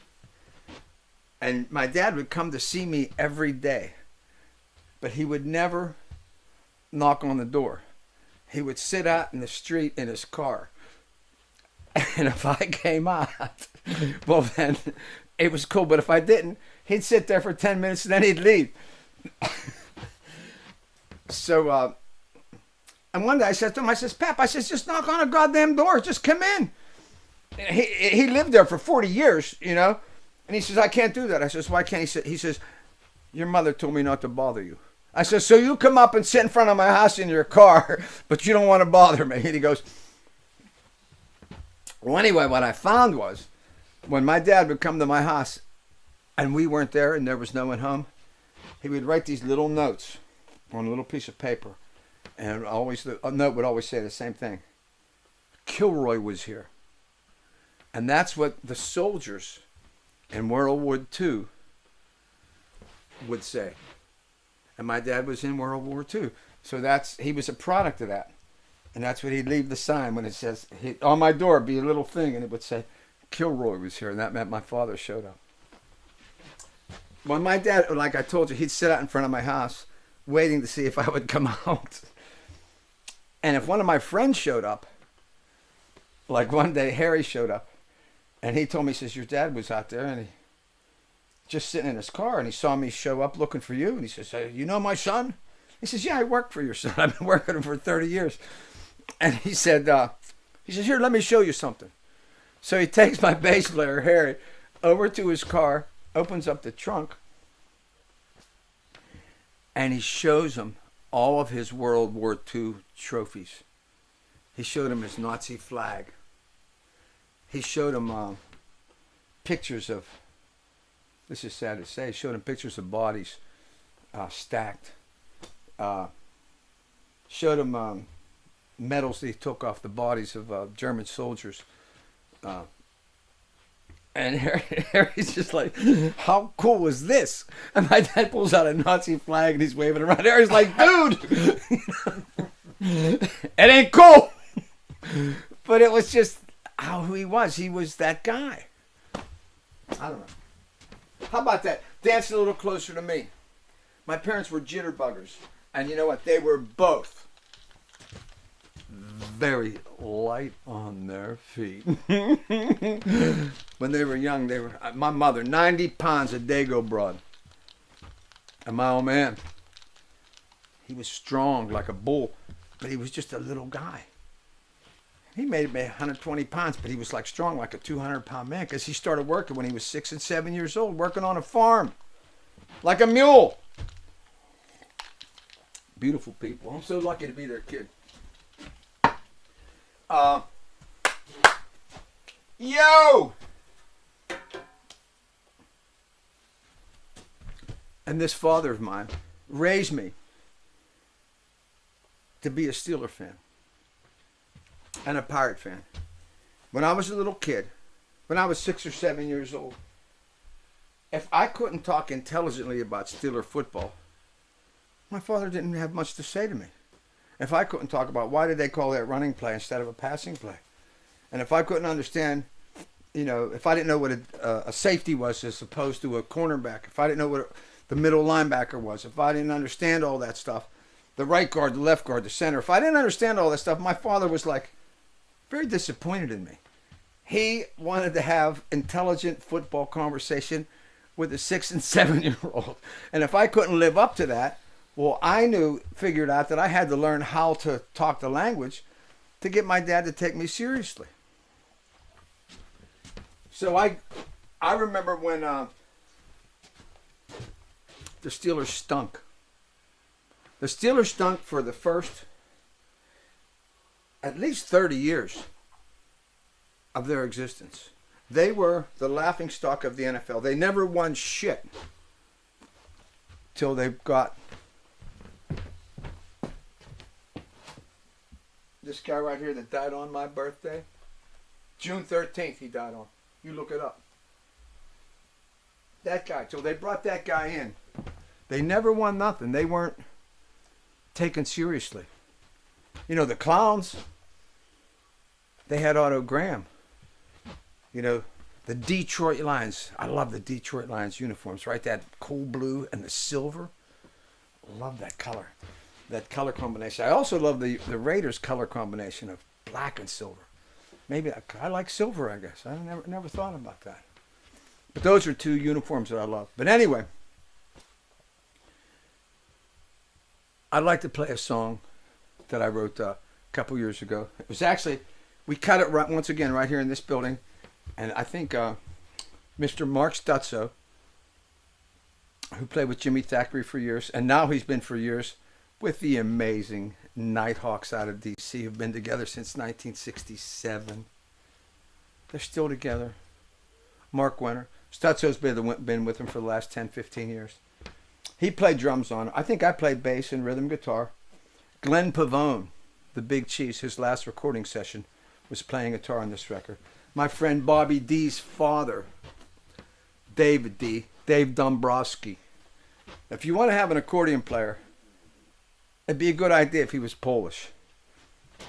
And my dad would come to see me every day. But he would never knock on the door. He would sit out in the street in his car. And if I came out, well then, it was cool. But if I didn't, he'd sit there for 10 minutes and then he'd leave. So, and one day I said to him, I says, Pap, I says, just knock on a goddamn door. Just come in. He lived there for 40 years, you know. And he says, I can't do that. I says, why can't he? He says, your mother told me not to bother you. I said, so you come up and sit in front of my house in your car, but you don't want to bother me. And he goes, well, anyway, what I found was when my dad would come to my house and we weren't there and there was no one home, he would write these little notes on a little piece of paper. And a note would always say the same thing. Kilroy was here. And that's what the soldiers in World War II would say. And my dad was in World War II. So he was a product of that. And that's what he'd leave the sign when it says, on my door, be a little thing, and it would say, Kilroy was here. And that meant my father showed up. When my dad, like I told you, he'd sit out in front of my house waiting to see if I would come out. And if one of my friends showed up, like one day Harry showed up, and he told me, he says, your dad was out there, and he just sitting in his car, and he saw me show up looking for you, and he says, hey, you know my son? He says, yeah, I work for your son. I've been working with him for 30 years. And he said, here, let me show you something. So he takes my bass player, Harry, over to his car, opens up the trunk, and he shows him all of his World War II trophies. He showed him his Nazi flag. He showed him pictures of, this is sad to say, he showed him pictures of bodies stacked. Showed him medals that he took off the bodies of German soldiers. And Harry's just like, how cool was this? And my dad pulls out a Nazi flag and he's waving around. Harry's like, dude, it ain't cool. But it was just how he was. He was that guy. I don't know. How about that? Dance a little closer to me. My parents were jitterbuggers. And you know what? They were both very light on their feet. When they were young, my mother, 90 pounds of Dago broad. And my old man, he was strong like a bull, but he was just a little guy. He made 120 pounds, but he was like strong like a 200-pound man because he started working when he was 6 and 7 years old, working on a farm like a mule. Beautiful people. I'm so lucky to be their kid. Yo! And this father of mine raised me to be a Steeler fan and a Pirate fan. When I was a little kid, when I was 6 or 7 years old, if I couldn't talk intelligently about Steeler football, my father didn't have much to say to me. If I couldn't talk about why did they call that running play instead of a passing play, and if I couldn't understand, you know, if I didn't know what a safety was as opposed to a cornerback, if I didn't know what the middle linebacker was, if I didn't understand all that stuff, the right guard, the left guard, the center, if I didn't understand all that stuff, my father was like very disappointed in me. He wanted to have intelligent football conversation with a 6 and 7 year old, and if I couldn't live up to that, well, I figured out that I had to learn how to talk the language to get my dad to take me seriously. So I remember when the Steelers stunk. The Steelers stunk for the first at least 30 years of their existence. They were the laughingstock of the NFL. They never won shit till they got this guy right here that died on my birthday. June 13th he died on. You look it up. That guy. Till they brought that guy in. They never won nothing. They weren't taken seriously. You know, the Clowns, they had Otto Graham. You know, the Detroit Lions. I love the Detroit Lions uniforms, right? That cool blue and the silver. Love that color. That color combination. I also love the Raiders color combination of black and silver. Maybe I like silver, I guess. I never thought about that. But those are two uniforms that I love. But anyway, I'd like to play a song that I wrote a couple years ago. It was actually, we cut it right, once again right here in this building. And I think Mr. Mark Stutzo, who played with Jimmy Thackeray for years, and now he's been for years with the amazing Nighthawks out of D.C., who've been together since 1967. They're still together. Mark Winter. Stutzo's been with him for the last 10, 15 years. He played drums on it. I think I played bass and rhythm guitar. Glenn Pavone, the Big Cheese, his last recording session, was playing guitar on this record. My friend Bobby D's father, Dave Dombrowski. If you want to have an accordion player, it'd be a good idea if he was Polish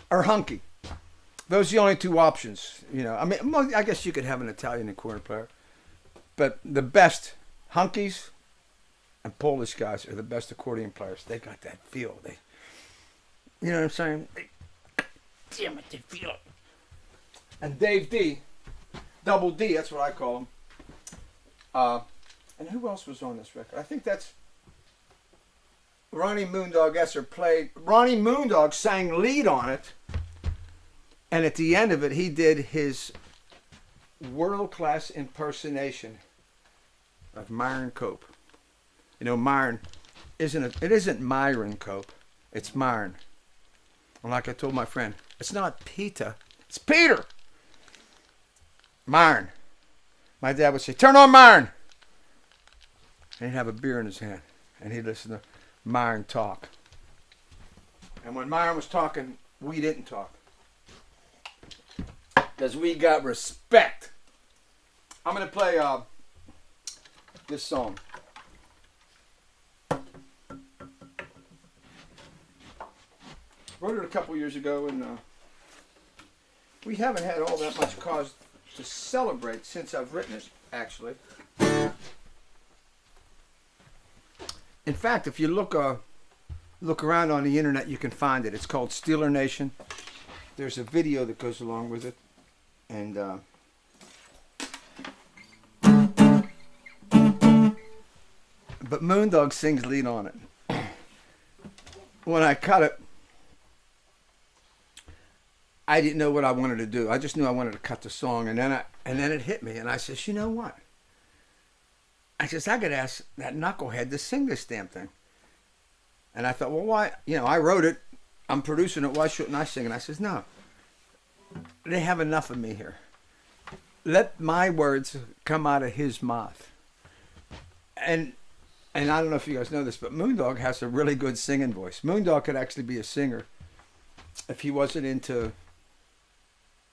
or hunky. Those are the only two options. You know, I mean, I guess you could have an Italian accordion player, but the best hunkies and Polish guys are the best accordion players. They got that feel. You know what I'm saying? Damn it, they feel it. And Dave D, Double D, that's what I call him. And who else was on this record? I think that's Ronnie Moondog Esser played. Ronnie Moondog sang lead on it. And at the end of it, he did his world-class impersonation of Myron Cope. You know, Myron it isn't Myron Cope. It's Myron. And like I told my friend, it's not Peter. It's Peter. Myron. My dad would say, "Turn on Myron." And he'd have a beer in his hand. And he'd listen to Myron talk. And when Myron was talking, we didn't talk. Because we got respect. I'm going to play this song. Wrote it a couple years ago, and we haven't had all that much cause to celebrate since I've written it, actually. In fact, if you look around on the internet, you can find it. It's called Steeler Nation. There's a video that goes along with it. And but Moondog sings lead on it. When I cut it, I didn't know what I wanted to do. I just knew I wanted to cut the song, and then it hit me, and I says, you know what? I says, I could ask that knucklehead to sing this damn thing. And I thought, well, why? You know, I wrote it. I'm producing it. Why shouldn't I sing? And I says, no. They have enough of me here. Let my words come out of his mouth. And I don't know if you guys know this, but Moondog has a really good singing voice. Moondog could actually be a singer if he wasn't into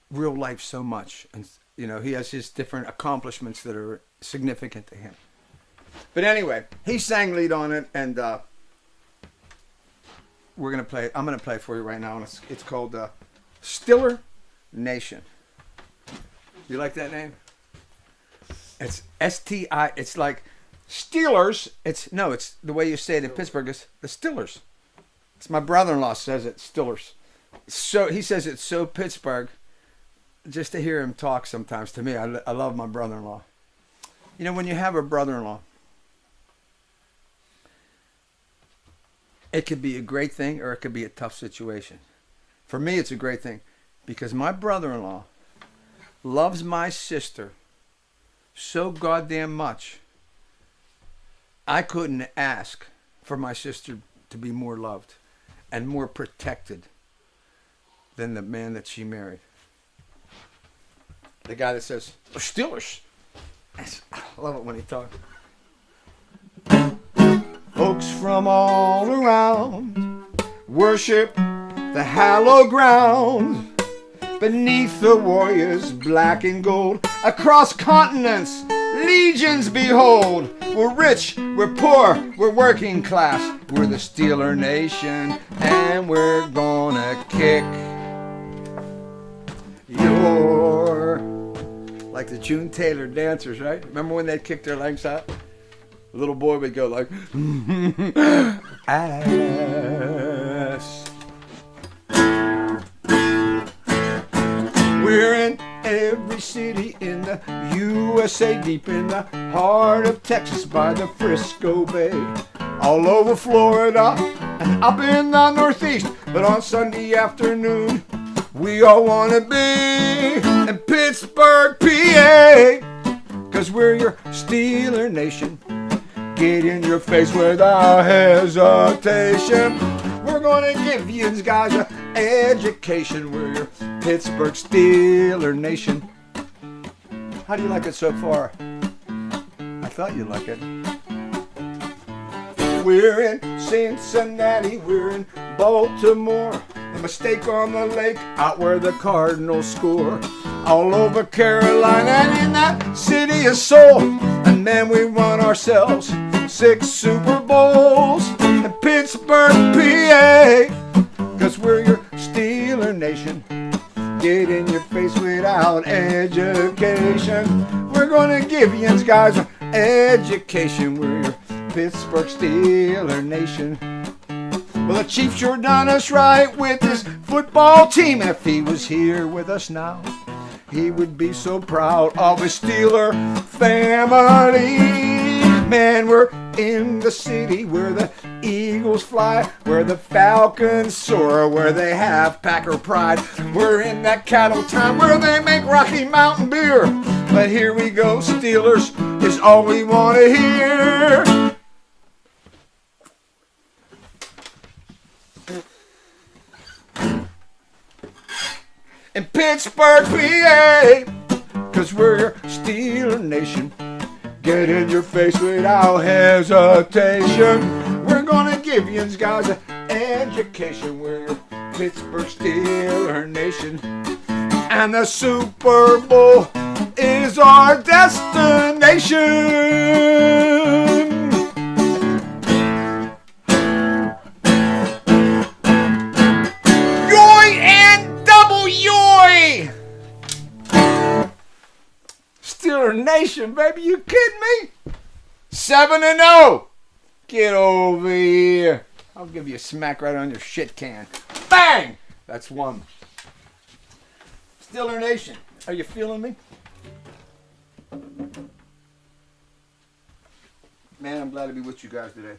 real life so much. And, you know, he has his different accomplishments that are significant to him. But anyway, he sang lead on it, and we're going to play it. I'm going to play it for you right now, and it's called Steeler Nation. You like that name? It's S-T-I. It's like Steelers. It's the way you say it in Pittsburgh. It's the Steelers. It's my brother-in-law says it, Steelers. So he says it's so Pittsburgh. Just to hear him talk sometimes, to me, I love my brother-in-law. You know, when you have a brother-in-law, it could be a great thing or it could be a tough situation. For me, it's a great thing because my brother-in-law loves my sister so goddamn much. I couldn't ask for my sister to be more loved and more protected than the man that she married. The guy that says, "The Steelers." I love it when he talks. Folks from all around worship the hallowed ground beneath the warriors black and gold. Across continents, legions behold. We're rich, we're poor, we're working class. We're the Steeler Nation, and we're gonna kick your... Like the June Taylor dancers, right? Remember when they kicked their legs out? The little boy would go like, ass. We're in every city in the USA, deep in the heart of Texas by the Frisco Bay. All over Florida and up in the Northeast. But on Sunday afternoon, we all want to be in Pittsburgh, PA. 'Cause we're your Steeler Nation. Get in your face without hesitation. We're gonna give you guys an education. We're your Pittsburgh Steeler Nation. How do you like it so far? I thought you'd like it. We're in Cincinnati, we're in Baltimore, the Mistake on the Lake, out where the Cardinals score. All over Carolina and in that city of soul. And man, we won ourselves 6 Super Bowls in Pittsburgh, PA. 'Cause we're your Steeler Nation. Get in your face without education. We're gonna give you guys an education. We're your Pittsburgh Steeler Nation. Well, the Chief sure done us right with this football team. If he was here with us now, he would be so proud of his Steeler family. Man, we're in the city where the Eagles fly, where the Falcons soar, where they have Packer pride. We're in that cattle town where they make Rocky Mountain beer. But here we go, Steelers is all we want to hear. In Pittsburgh, PA, 'cause we're your Steeler Nation. Get in your face without hesitation. We're gonna give you guys an education. We're your Pittsburgh Steeler Nation. And the Super Bowl is our destination. Steeler Nation, baby, you kidding me? 7-0. Get over here. I'll give you a smack right on your shit can. Bang! That's one. Steeler Nation, are you feeling me? Man, I'm glad to be with you guys today.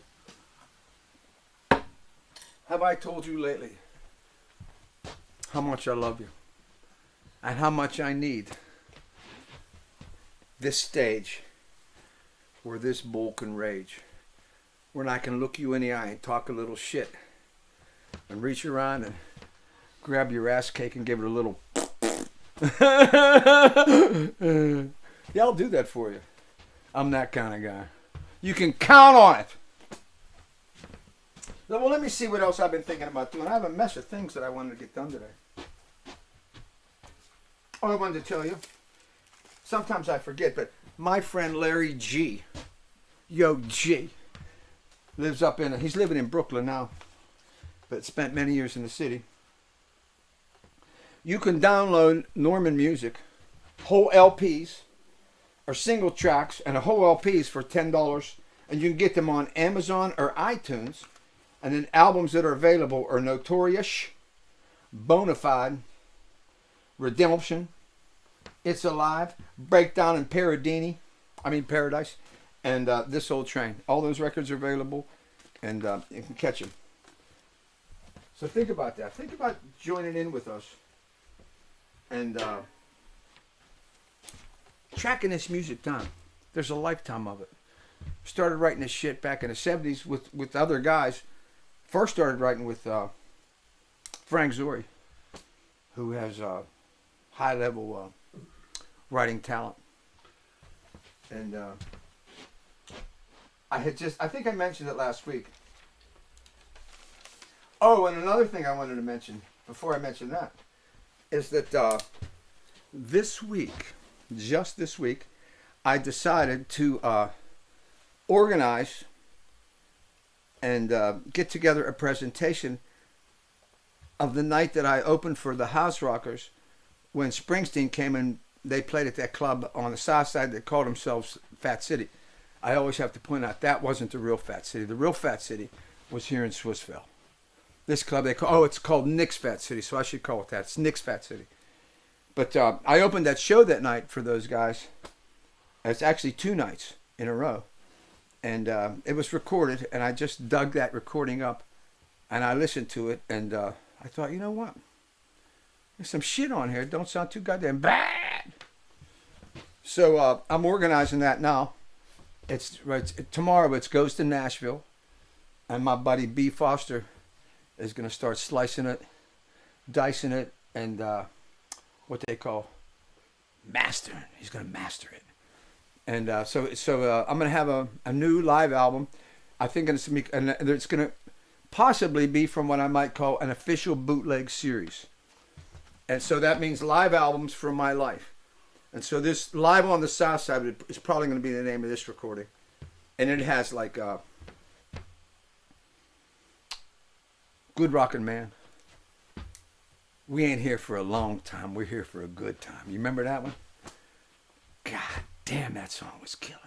Have I told you lately how much I love you and how much I need this stage where this bull can rage, when I can look you in the eye and talk a little shit and reach around and grab your ass cake and give it a little yeah, I'll do that for you. I'm that kind of guy. You can count on it. Well, let me see what else I've been thinking about doing. I have a mess of things that I wanted to get done today. Oh, I wanted to tell you. Sometimes I forget, but my friend Larry G, lives up in, he's living in Brooklyn now, but spent many years in the city. You can download Norman music, whole LPs, or single tracks, and a whole LPs for $10, and you can get them on Amazon or iTunes. And then albums that are available are Notorious, Bonafide, Redemption, It's Alive, Breakdown in Paradise, and This Old Train. All those records are available, and you can catch them. So think about that. Think about joining in with us and tracking this music down. There's a lifetime of it. Started writing this shit back in the 70s with other guys. First started writing with Frank Zori, who has high level writing talent. And I think I mentioned it last week. Oh, and another thing I wanted to mention before I mention that is that this week, just this week, I decided to organize and get together a presentation of the night that I opened for the House Rockers when Springsteen came and they played at that club on the south side that called themselves Fat City. I always have to point out that wasn't the real Fat City. The real Fat City was here in Swissville. This club, it's called Nick's Fat City, so I should call it that. It's Nick's Fat City. But I opened that show that night for those guys. It's actually 2 nights in a row. And it was recorded, and I just dug that recording up, and I listened to it, and I thought, you know what? There's some shit on here. It don't sound too goddamn bad. So I'm organizing that now. Tomorrow it goes to Nashville, and my buddy B. Foster is going to start slicing it, dicing it, and what they call mastering. He's going to master it. And so I'm going to have a new live album. I think it's going to possibly be from what I might call an official bootleg series. And so that means live albums from my life. And so this Live on the South Side is probably going to be the name of this recording. And it has like Good Rockin' Man. We ain't here for a long time. We're here for a good time. You remember that one? God damn, that song was killing.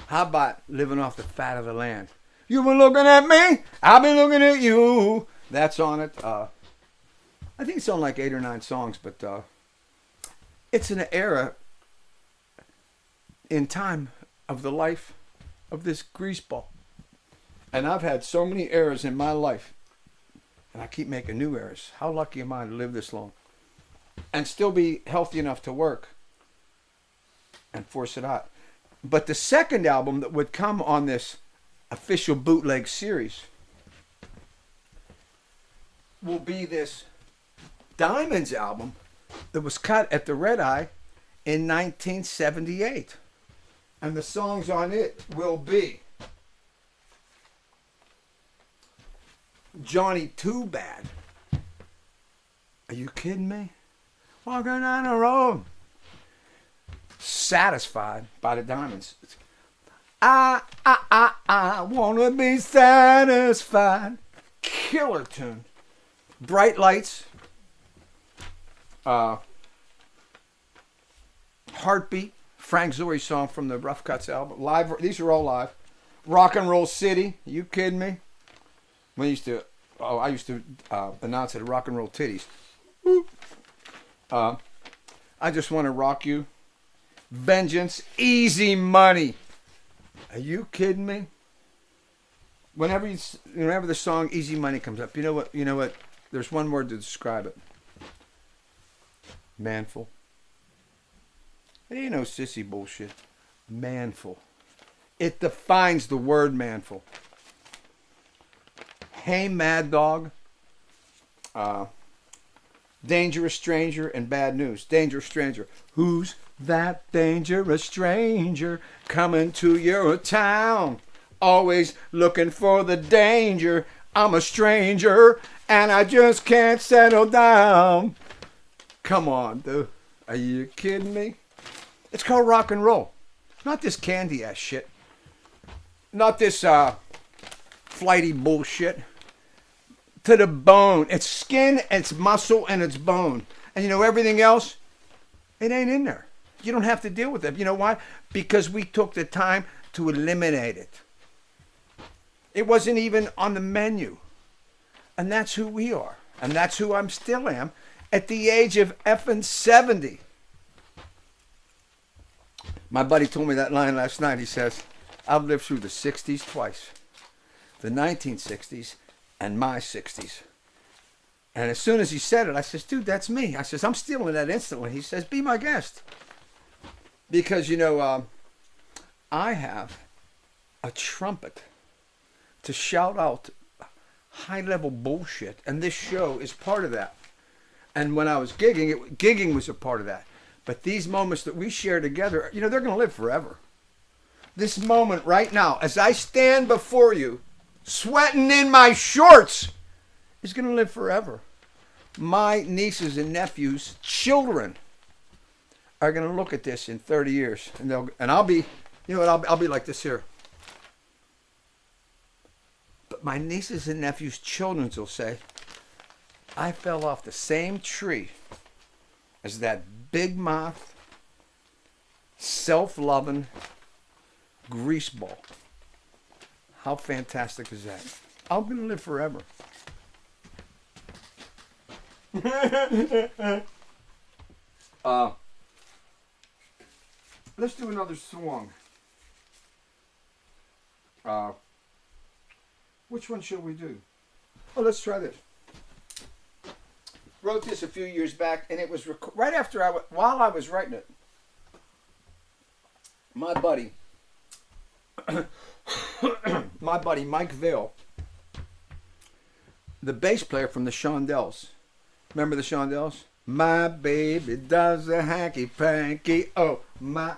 How about Living Off the Fat of the Land? You been looking at me, I've been looking at you. That's on it. I think it's on like 8 or 9 songs, but it's an era in time of the life of this greaseball. And I've had so many eras in my life, and I keep making new eras. How lucky am I to live this long and still be healthy enough to work and force it out. But the second album that would come on this official bootleg series will be this Diamonds album that was cut at the Red Eye in 1978. And the songs on it will be Johnny Too Bad. Are you kidding me? Walking down the road. Satisfied by the Diamonds. I wanna be satisfied. Killer tune. Bright Lights. Heartbeat. Frank Zori song from the Rough Cuts album. Live. These are all live. Rock and Roll City. You kidding me? I used to announce it at Rock and Roll Titties. I Just Want to Rock You. Vengeance. Easy Money. Are you kidding me? Whenever the song Easy Money comes up, you know what? There's one word to describe it. Manful. It ain't no sissy bullshit. Manful. It defines the word manful. Hey Mad Dog. Dangerous Stranger and Bad News. Dangerous Stranger. Who's that dangerous stranger coming to your town? Always looking for the danger. I'm a stranger and I just can't settle down. Come on, dude. Are you kidding me? It's called rock and roll. Not this candy ass shit. Not this flighty bullshit. To the bone. It's skin, it's muscle, and it's bone. And everything else, it ain't in there. You don't have to deal with it. You know why? Because we took the time to eliminate it. It wasn't even on the menu. And that's who we are. And that's who I still am at the age of effing 70. My buddy told me that line last night. He says, I've lived through the 60s twice. The 1960s and my 60s. And as soon as he said it, I says, dude, that's me. I says, I'm stealing that instantly. He says, be my guest. Because, you know, I have a trumpet to shout out high-level bullshit. And this show is part of that. And when I was gigging, gigging was a part of that. But these moments that we share together, you know, they're going to live forever. This moment right now, as I stand before you, sweating in my shorts, is going to live forever. My nieces and nephews, children, are going to look at this in 30 years. And I'll be, you know what, I'll be like this here. But my nieces and nephews' children will say, I fell off the same tree as that big mouth, self-loving greaseball. How fantastic is that? I'm going to live forever. Let's do another song. Which one shall we do? Oh, let's try this. Wrote this a few years back, and it was right after while I was writing it. My buddy, Mike Vale, the bass player from the Shondells. Remember the Shondells? My baby does a hanky-panky. Oh, my.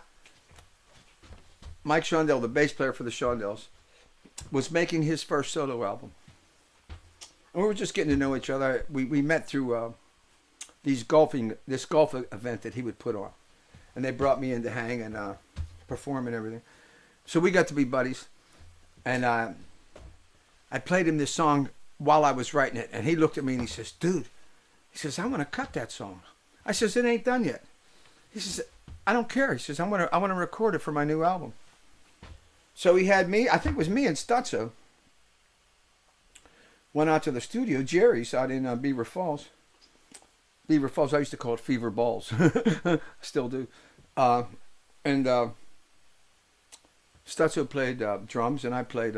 Mike Shondell, the bass player for the Shondells, was making his first solo album. And we were just getting to know each other. We met through this golf event that he would put on. And they brought me in to hang and perform and everything. So we got to be buddies. And I played him this song while I was writing it. And he looked at me and he says, dude, he says, I want to cut that song. I says, it ain't done yet. He says, I don't care. He says, I want to record it for my new album. So he had me, I think it was me and Stutzo, went out to the studio, Jerry's out in Beaver Falls. Beaver Falls, I used to call it Fever Balls. Still do. And Stutzo played drums and I played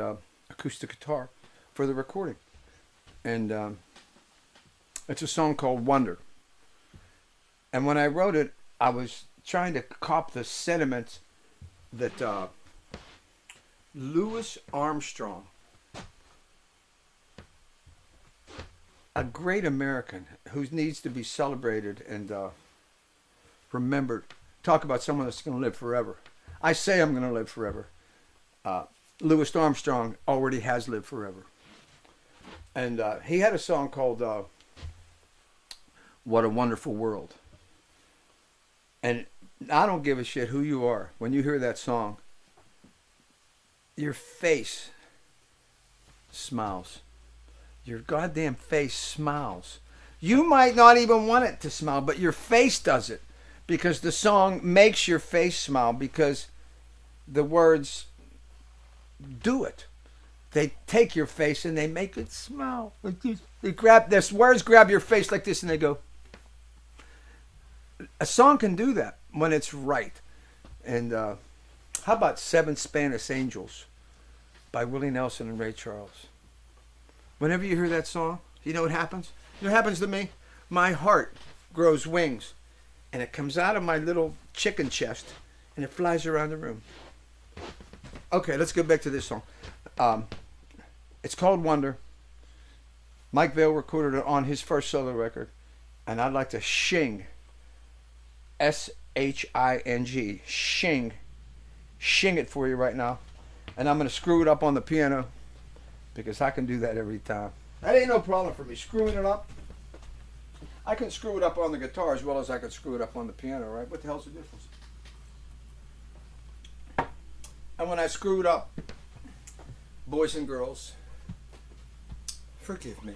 acoustic guitar for the recording. And it's a song called Wonder. And when I wrote it, I was trying to cop the sentiments that Louis Armstrong, a great American who needs to be celebrated and remembered. Talk about someone that's going to live forever. I say I'm going to live forever. Louis Armstrong already has lived forever. And he had a song called What a Wonderful World. And I don't give a shit who you are. When you hear that song, your face smiles. Your goddamn face smiles. You might not even want it to smile, but your face does it. Because the song makes your face smile, because the words do it. They take your face and they make it smile. They grab this words, grab your face like this, and they go. A song can do that when it's right. And how about Seven Spanish Angels by Willie Nelson and Ray Charles? Whenever you hear that song, you know what happens? You know what happens to me? My heart grows wings, and it comes out of my little chicken chest, and it flies around the room. Okay, let's go back to this song. It's called Wonder. Mike Vale recorded it on his first solo record, and I'd like to shing, S-H-I-N-G, shing it for you right now. And I'm going to screw it up on the piano, because I can do that every time. That ain't no problem for me, screwing it up. I can screw it up on the guitar as well as I can screw it up on the piano, right? What the hell's the difference? And when I screw it up, boys and girls, forgive me.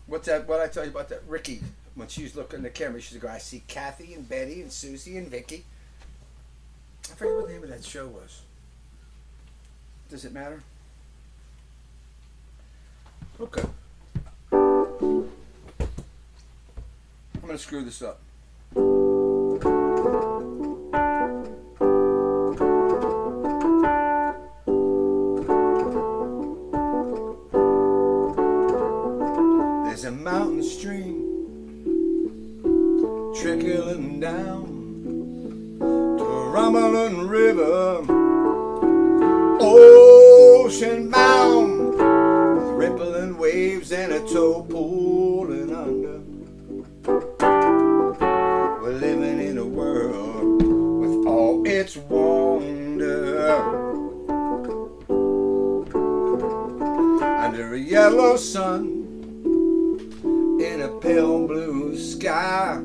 What's that? What I tell you about that Ricky? When she was looking at the camera, she'd go, I see Kathy and Betty and Susie and Vicky. I forget what the name of that show was. Does it matter? Okay. I'm going to screw this up. There's a mountain stream trickling down to a rumbling river, ocean bound, with rippling waves and a toe pulling under. We're living in a world with all its wonder, under a yellow sun in a pale blue sky.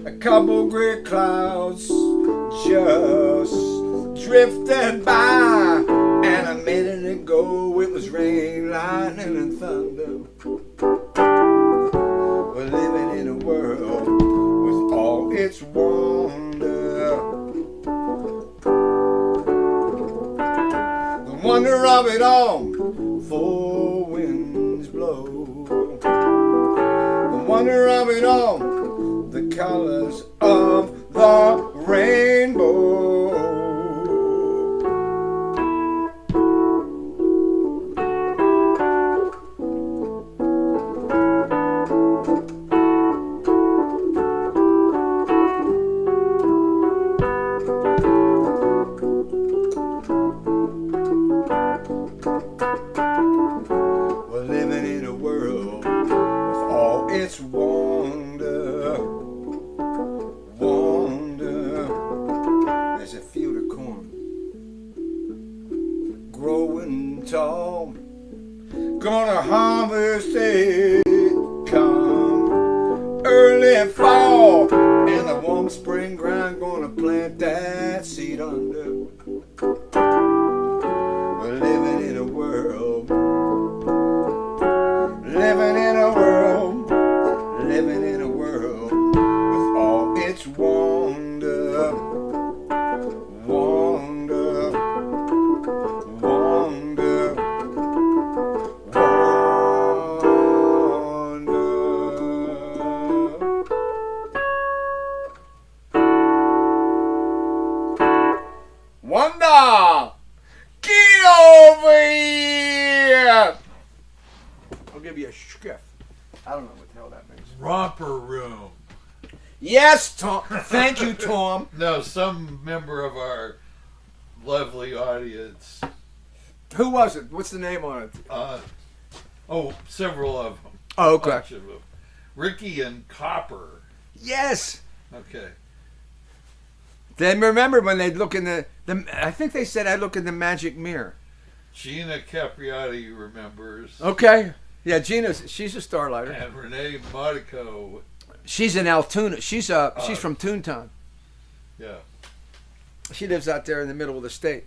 A couple gray clouds just drifted by, and a minute ago it was rain, lightning, and thunder. We're living in a world with all its wonder. The wonder of it all, four winds blow. The wonder of it all, the colors of the rainbow. We're living in a world with all its wonder. There's a field of corn growing tall, gonna harvest it come early fall, and the warm spring ground gonna plant that seed under. We're living in a world, living in a world, living in a world with all its wonder, wonder, wonder, wonder. Wonder! Get over here! I'll give you a skiff. I don't know what the hell that means. Romper room. Yes, Tom. Thank you, Tom. No, some member of our lovely audience. Who was it? What's the name on it? Several of them. Oh, okay. Bunch of them. Ricky and Copper. Yes. Okay. Then remember when they'd look in the I think they said I look in the magic mirror. Gina Capriati remembers. Okay. Yeah, she's a starlighter. And Renee Modico. She's in Altoona. She's from Toontown. Yeah. She lives out there in the middle of the state.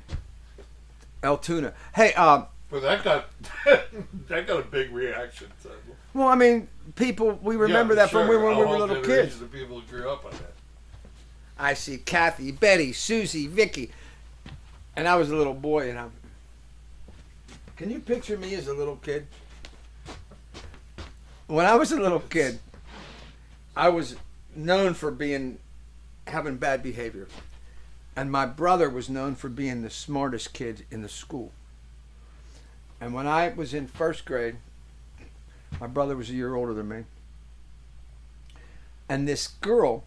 Altoona. Hey, But that got a big reaction. So. well, I mean, people, we remember that from when we were little kids. The people who grew up on that. I see Kathy, Betty, Susie, Vicky, and I was a little boy, and can you picture me as a little kid? When I was a little kid, I was known for having bad behavior, and my brother was known for being the smartest kid in the school. And when I was in first grade, my brother was a year older than me, and this girl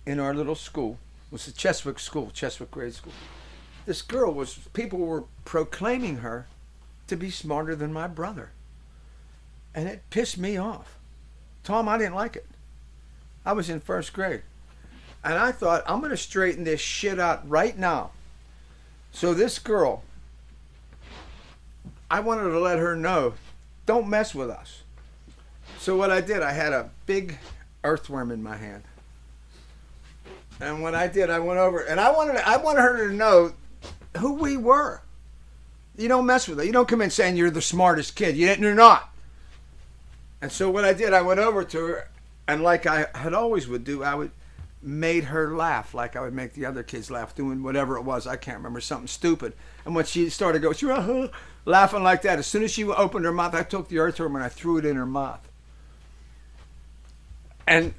in our little school was the Cheswick grade school. This girl people were proclaiming her to be smarter than my brother. And it pissed me off. Tom, I didn't like it. I was in first grade. And I thought, I'm going to straighten this shit out right now. So this girl, I wanted to let her know, don't mess with us. So what I did, I had a big earthworm in my hand. And what I did, I went over, and I wanted her to know who we were. You don't mess with her. You don't come in saying you're the smartest kid. You're not. And so what I did, I went over to her, and like I had always would do, I made her laugh like I would make the other kids laugh, doing whatever it was. I can't remember, something stupid. And when she started going, she was laughing like that. As soon as she opened her mouth, I took the earthworm and I threw it in her mouth. And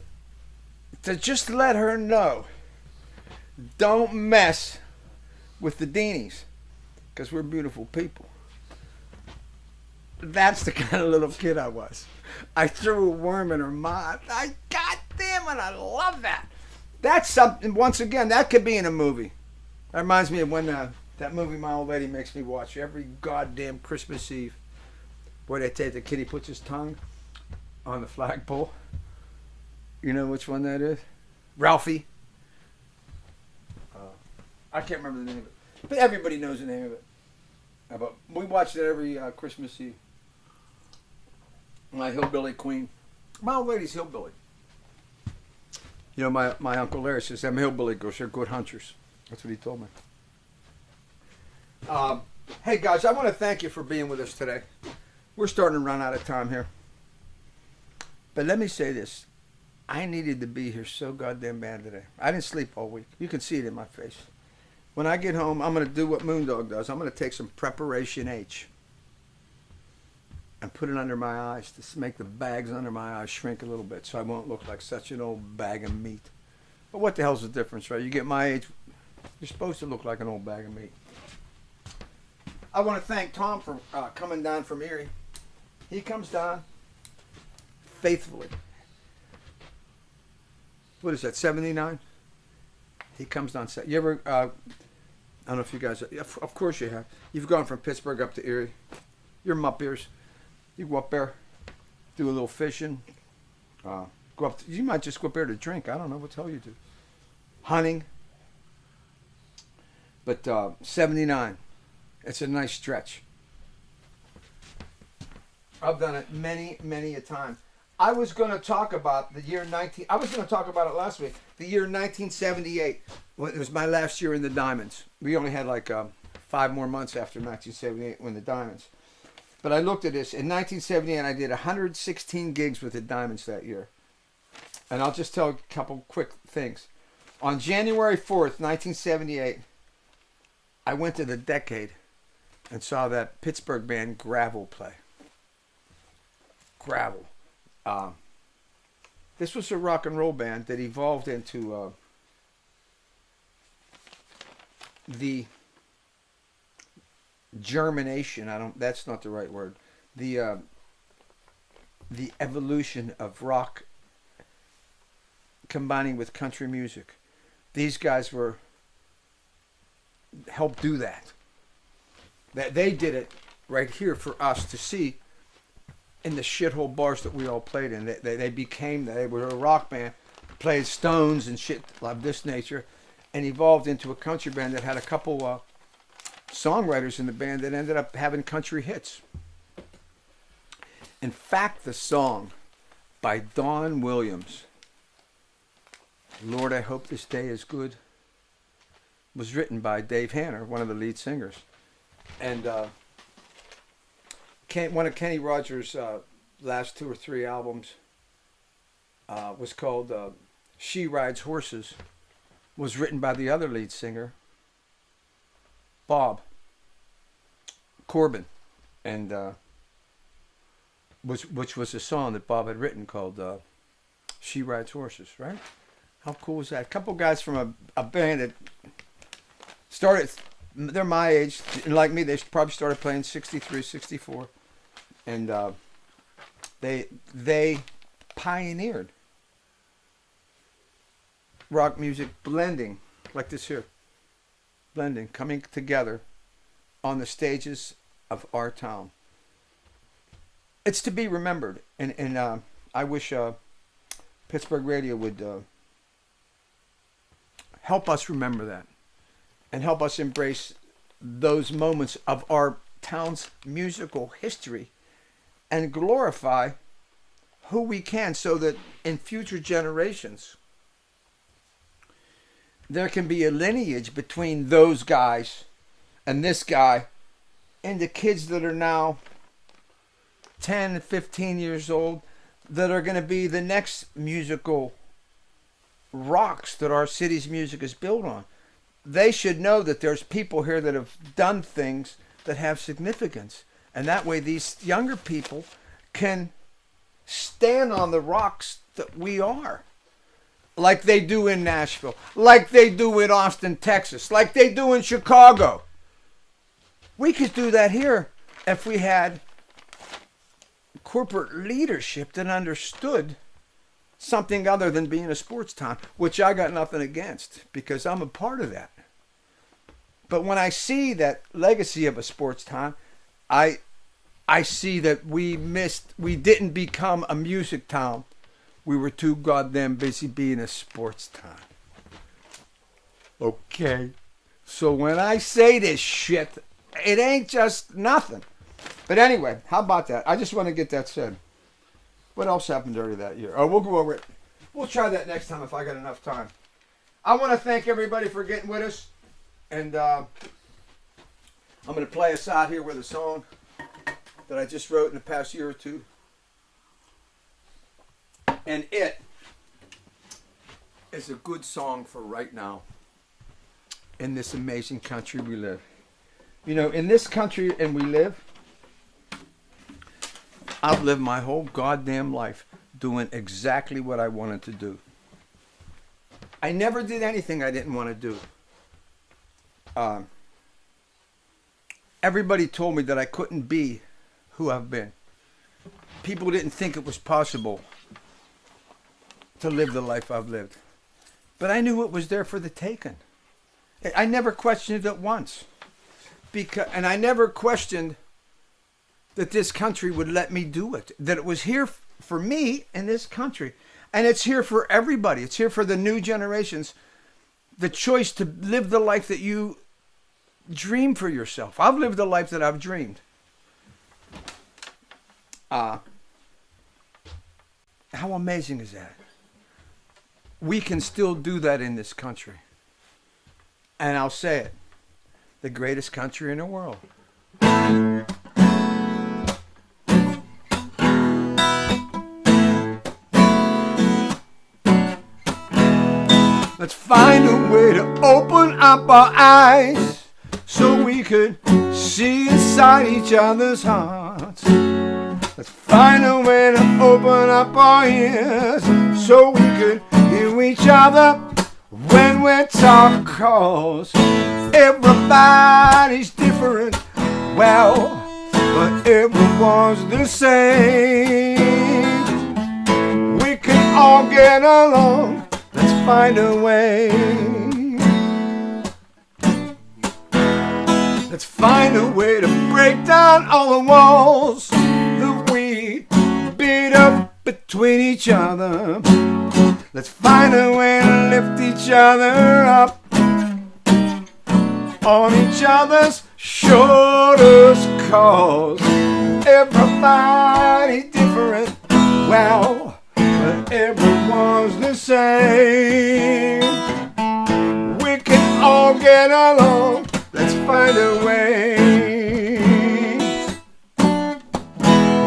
to just let her know, don't mess with the Deenies, because we're beautiful people. That's the kind of little kid I was. I threw a worm in her mouth. God damn it, I love that. That's something, once again, that could be in a movie. That reminds me of when that movie my old lady makes me watch every goddamn Christmas Eve, where they take the kid, he puts his tongue on the flagpole. You know which one that is? Ralphie. I can't remember the name of it. But everybody knows the name of it. But we watched it every Christmas Eve. My hillbilly queen. My old lady's hillbilly. You know, my Uncle Larry says, them hillbilly girls are good hunters. That's what he told me. Hey, guys, I want to thank you for being with us today. We're starting to run out of time here. But let me say this. I needed to be here so goddamn bad today. I didn't sleep all week. You can see it in my face. When I get home, I'm going to do what Moondog does. I'm going to take some Preparation H and put it under my eyes to make the bags under my eyes shrink a little bit so I won't look like such an old bag of meat. But what the hell's the difference, right? You get my age, you're supposed to look like an old bag of meat. I want to thank Tom for coming down from Erie. He comes down faithfully. What is that, 79? He comes down. You ever, I don't know if you guys, of course you have. You've gone from Pittsburgh up to Erie. You're mup ears. You go up there, do a little fishing. Go up. You might just go up there to drink. I don't know what the hell you do. Hunting. But 79, it's a nice stretch. I've done it many, many a time. I was going to talk about the year I was going to talk about it last week. The year 1978. It was my last year in the Diamonds. We only had like 5 more months after 1978 when the Diamonds. But I looked at this. In 1978, I did 116 gigs with the Diamonds that year. And I'll just tell a couple quick things. On January 4th, 1978, I went to the Decade and saw that Pittsburgh band Gravel play. Gravel. This was a rock and roll band that evolved into the germination. That's not the right word. The evolution of rock combining with country music. These guys helped do that. They did it right here for us to see in the shithole bars that we all played in. They were a rock band, played Stones and shit of this nature, and evolved into a country band that had a couple songwriters in the band that ended up having country hits. In fact, the song by Don Williams, Lord, I Hope This Day Is Good, was written by Dave Hanner, one of the lead singers. And one of Kenny Rogers' last 2 or 3 albums was called She Rides Horses, was written by the other lead singer, Bob Corbin, and which was a song that Bob had written called She Rides Horses, right? How cool was that? A couple guys from a band that started, they're my age, and like me, they probably started playing 63, 64. And they pioneered rock music blending, like this here. Blending, coming together on the stages of our town. It's to be remembered. And I wish Pittsburgh Radio would help us remember that. And help us embrace those moments of our town's musical history. And glorify who we can so that in future generations there can be a lineage between those guys and this guy and the kids that are now 10, 15 years old that are going to be the next musical rocks that our city's music is built on. They should know that there's people here that have done things that have significance. And that way these younger people can stand on the rocks that we are. Like they do in Nashville. Like they do in Austin, Texas. Like they do in Chicago. We could do that here if we had corporate leadership that understood something other than being a sports town, which I got nothing against because I'm a part of that. But when I see that legacy of a sports town, I see that we didn't become a music town. We were too goddamn busy being a sports town. Okay. So when I say this shit, it ain't just nothing. But anyway, how about that? I just want to get that said. What else happened during that year? Oh, we'll go over it. We'll try that next time if I got enough time. I want to thank everybody for getting with us. And I'm going to play us out here with a song that I just wrote in the past year or two. And it is a good song for right now in this amazing country we live. You know, in this country and we live, I've lived my whole goddamn life doing exactly what I wanted to do. I never did anything I didn't want to do. Everybody told me that I couldn't be who I've been. People didn't think it was possible to live the life I've lived. But I knew it was there for the taking. I never questioned it once. And I never questioned that this country would let me do it. That it was here for me in this country. And it's here for everybody. It's here for the new generations. The choice to live the life that you dream for yourself. I've lived the life that I've dreamed. How amazing is that? We can still do that in this country. And I'll say it. The greatest country in the world. Let's find a way to open up our eyes so we could see inside each other's hearts. Let's find a way to open up our ears so we could hear each other when we talk, 'cause everybody's different, well, but everyone's the same. We can all get along, let's find a way. Let's find a way to break down all the walls that we beat up between each other. Let's find a way to lift each other up on each other's shoulders, 'cause everybody's different, well, but everyone's the same. We can all get along, let's find a way.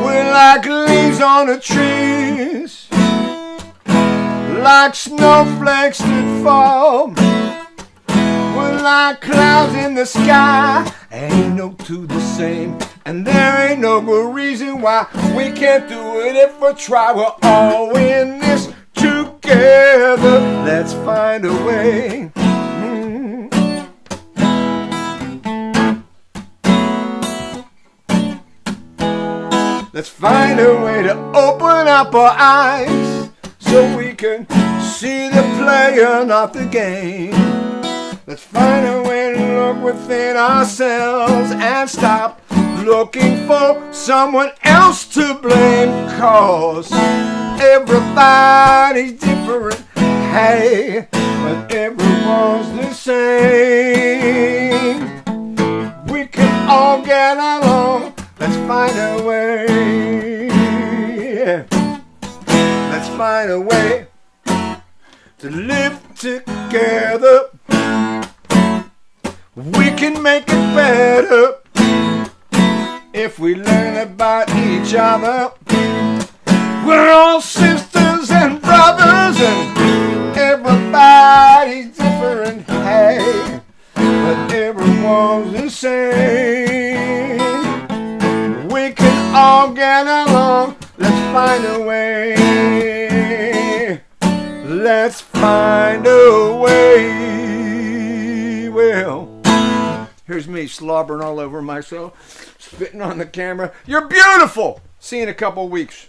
We're like leaves on the trees, like snowflakes that fall. We're like clouds in the sky, ain't no two the same. And there ain't no good reason why we can't do it if we try. We're all in this together, let's find a way. Let's find a way to open up our eyes so we can see the player, not the game. Let's find a way to look within ourselves and stop looking for someone else to blame, 'cause everybody's different, hey, but everyone's the same. We can all get along, let's find a way. Let's find a way to live together. We can make it better if we learn about each other. We're all sisters and brothers, and everybody's different, hey, but everyone's the same. We can all get along, let's find a way. Let's find a way. Well, here's me slobbering all over myself, spitting on the camera. You're beautiful! See you in a couple of weeks.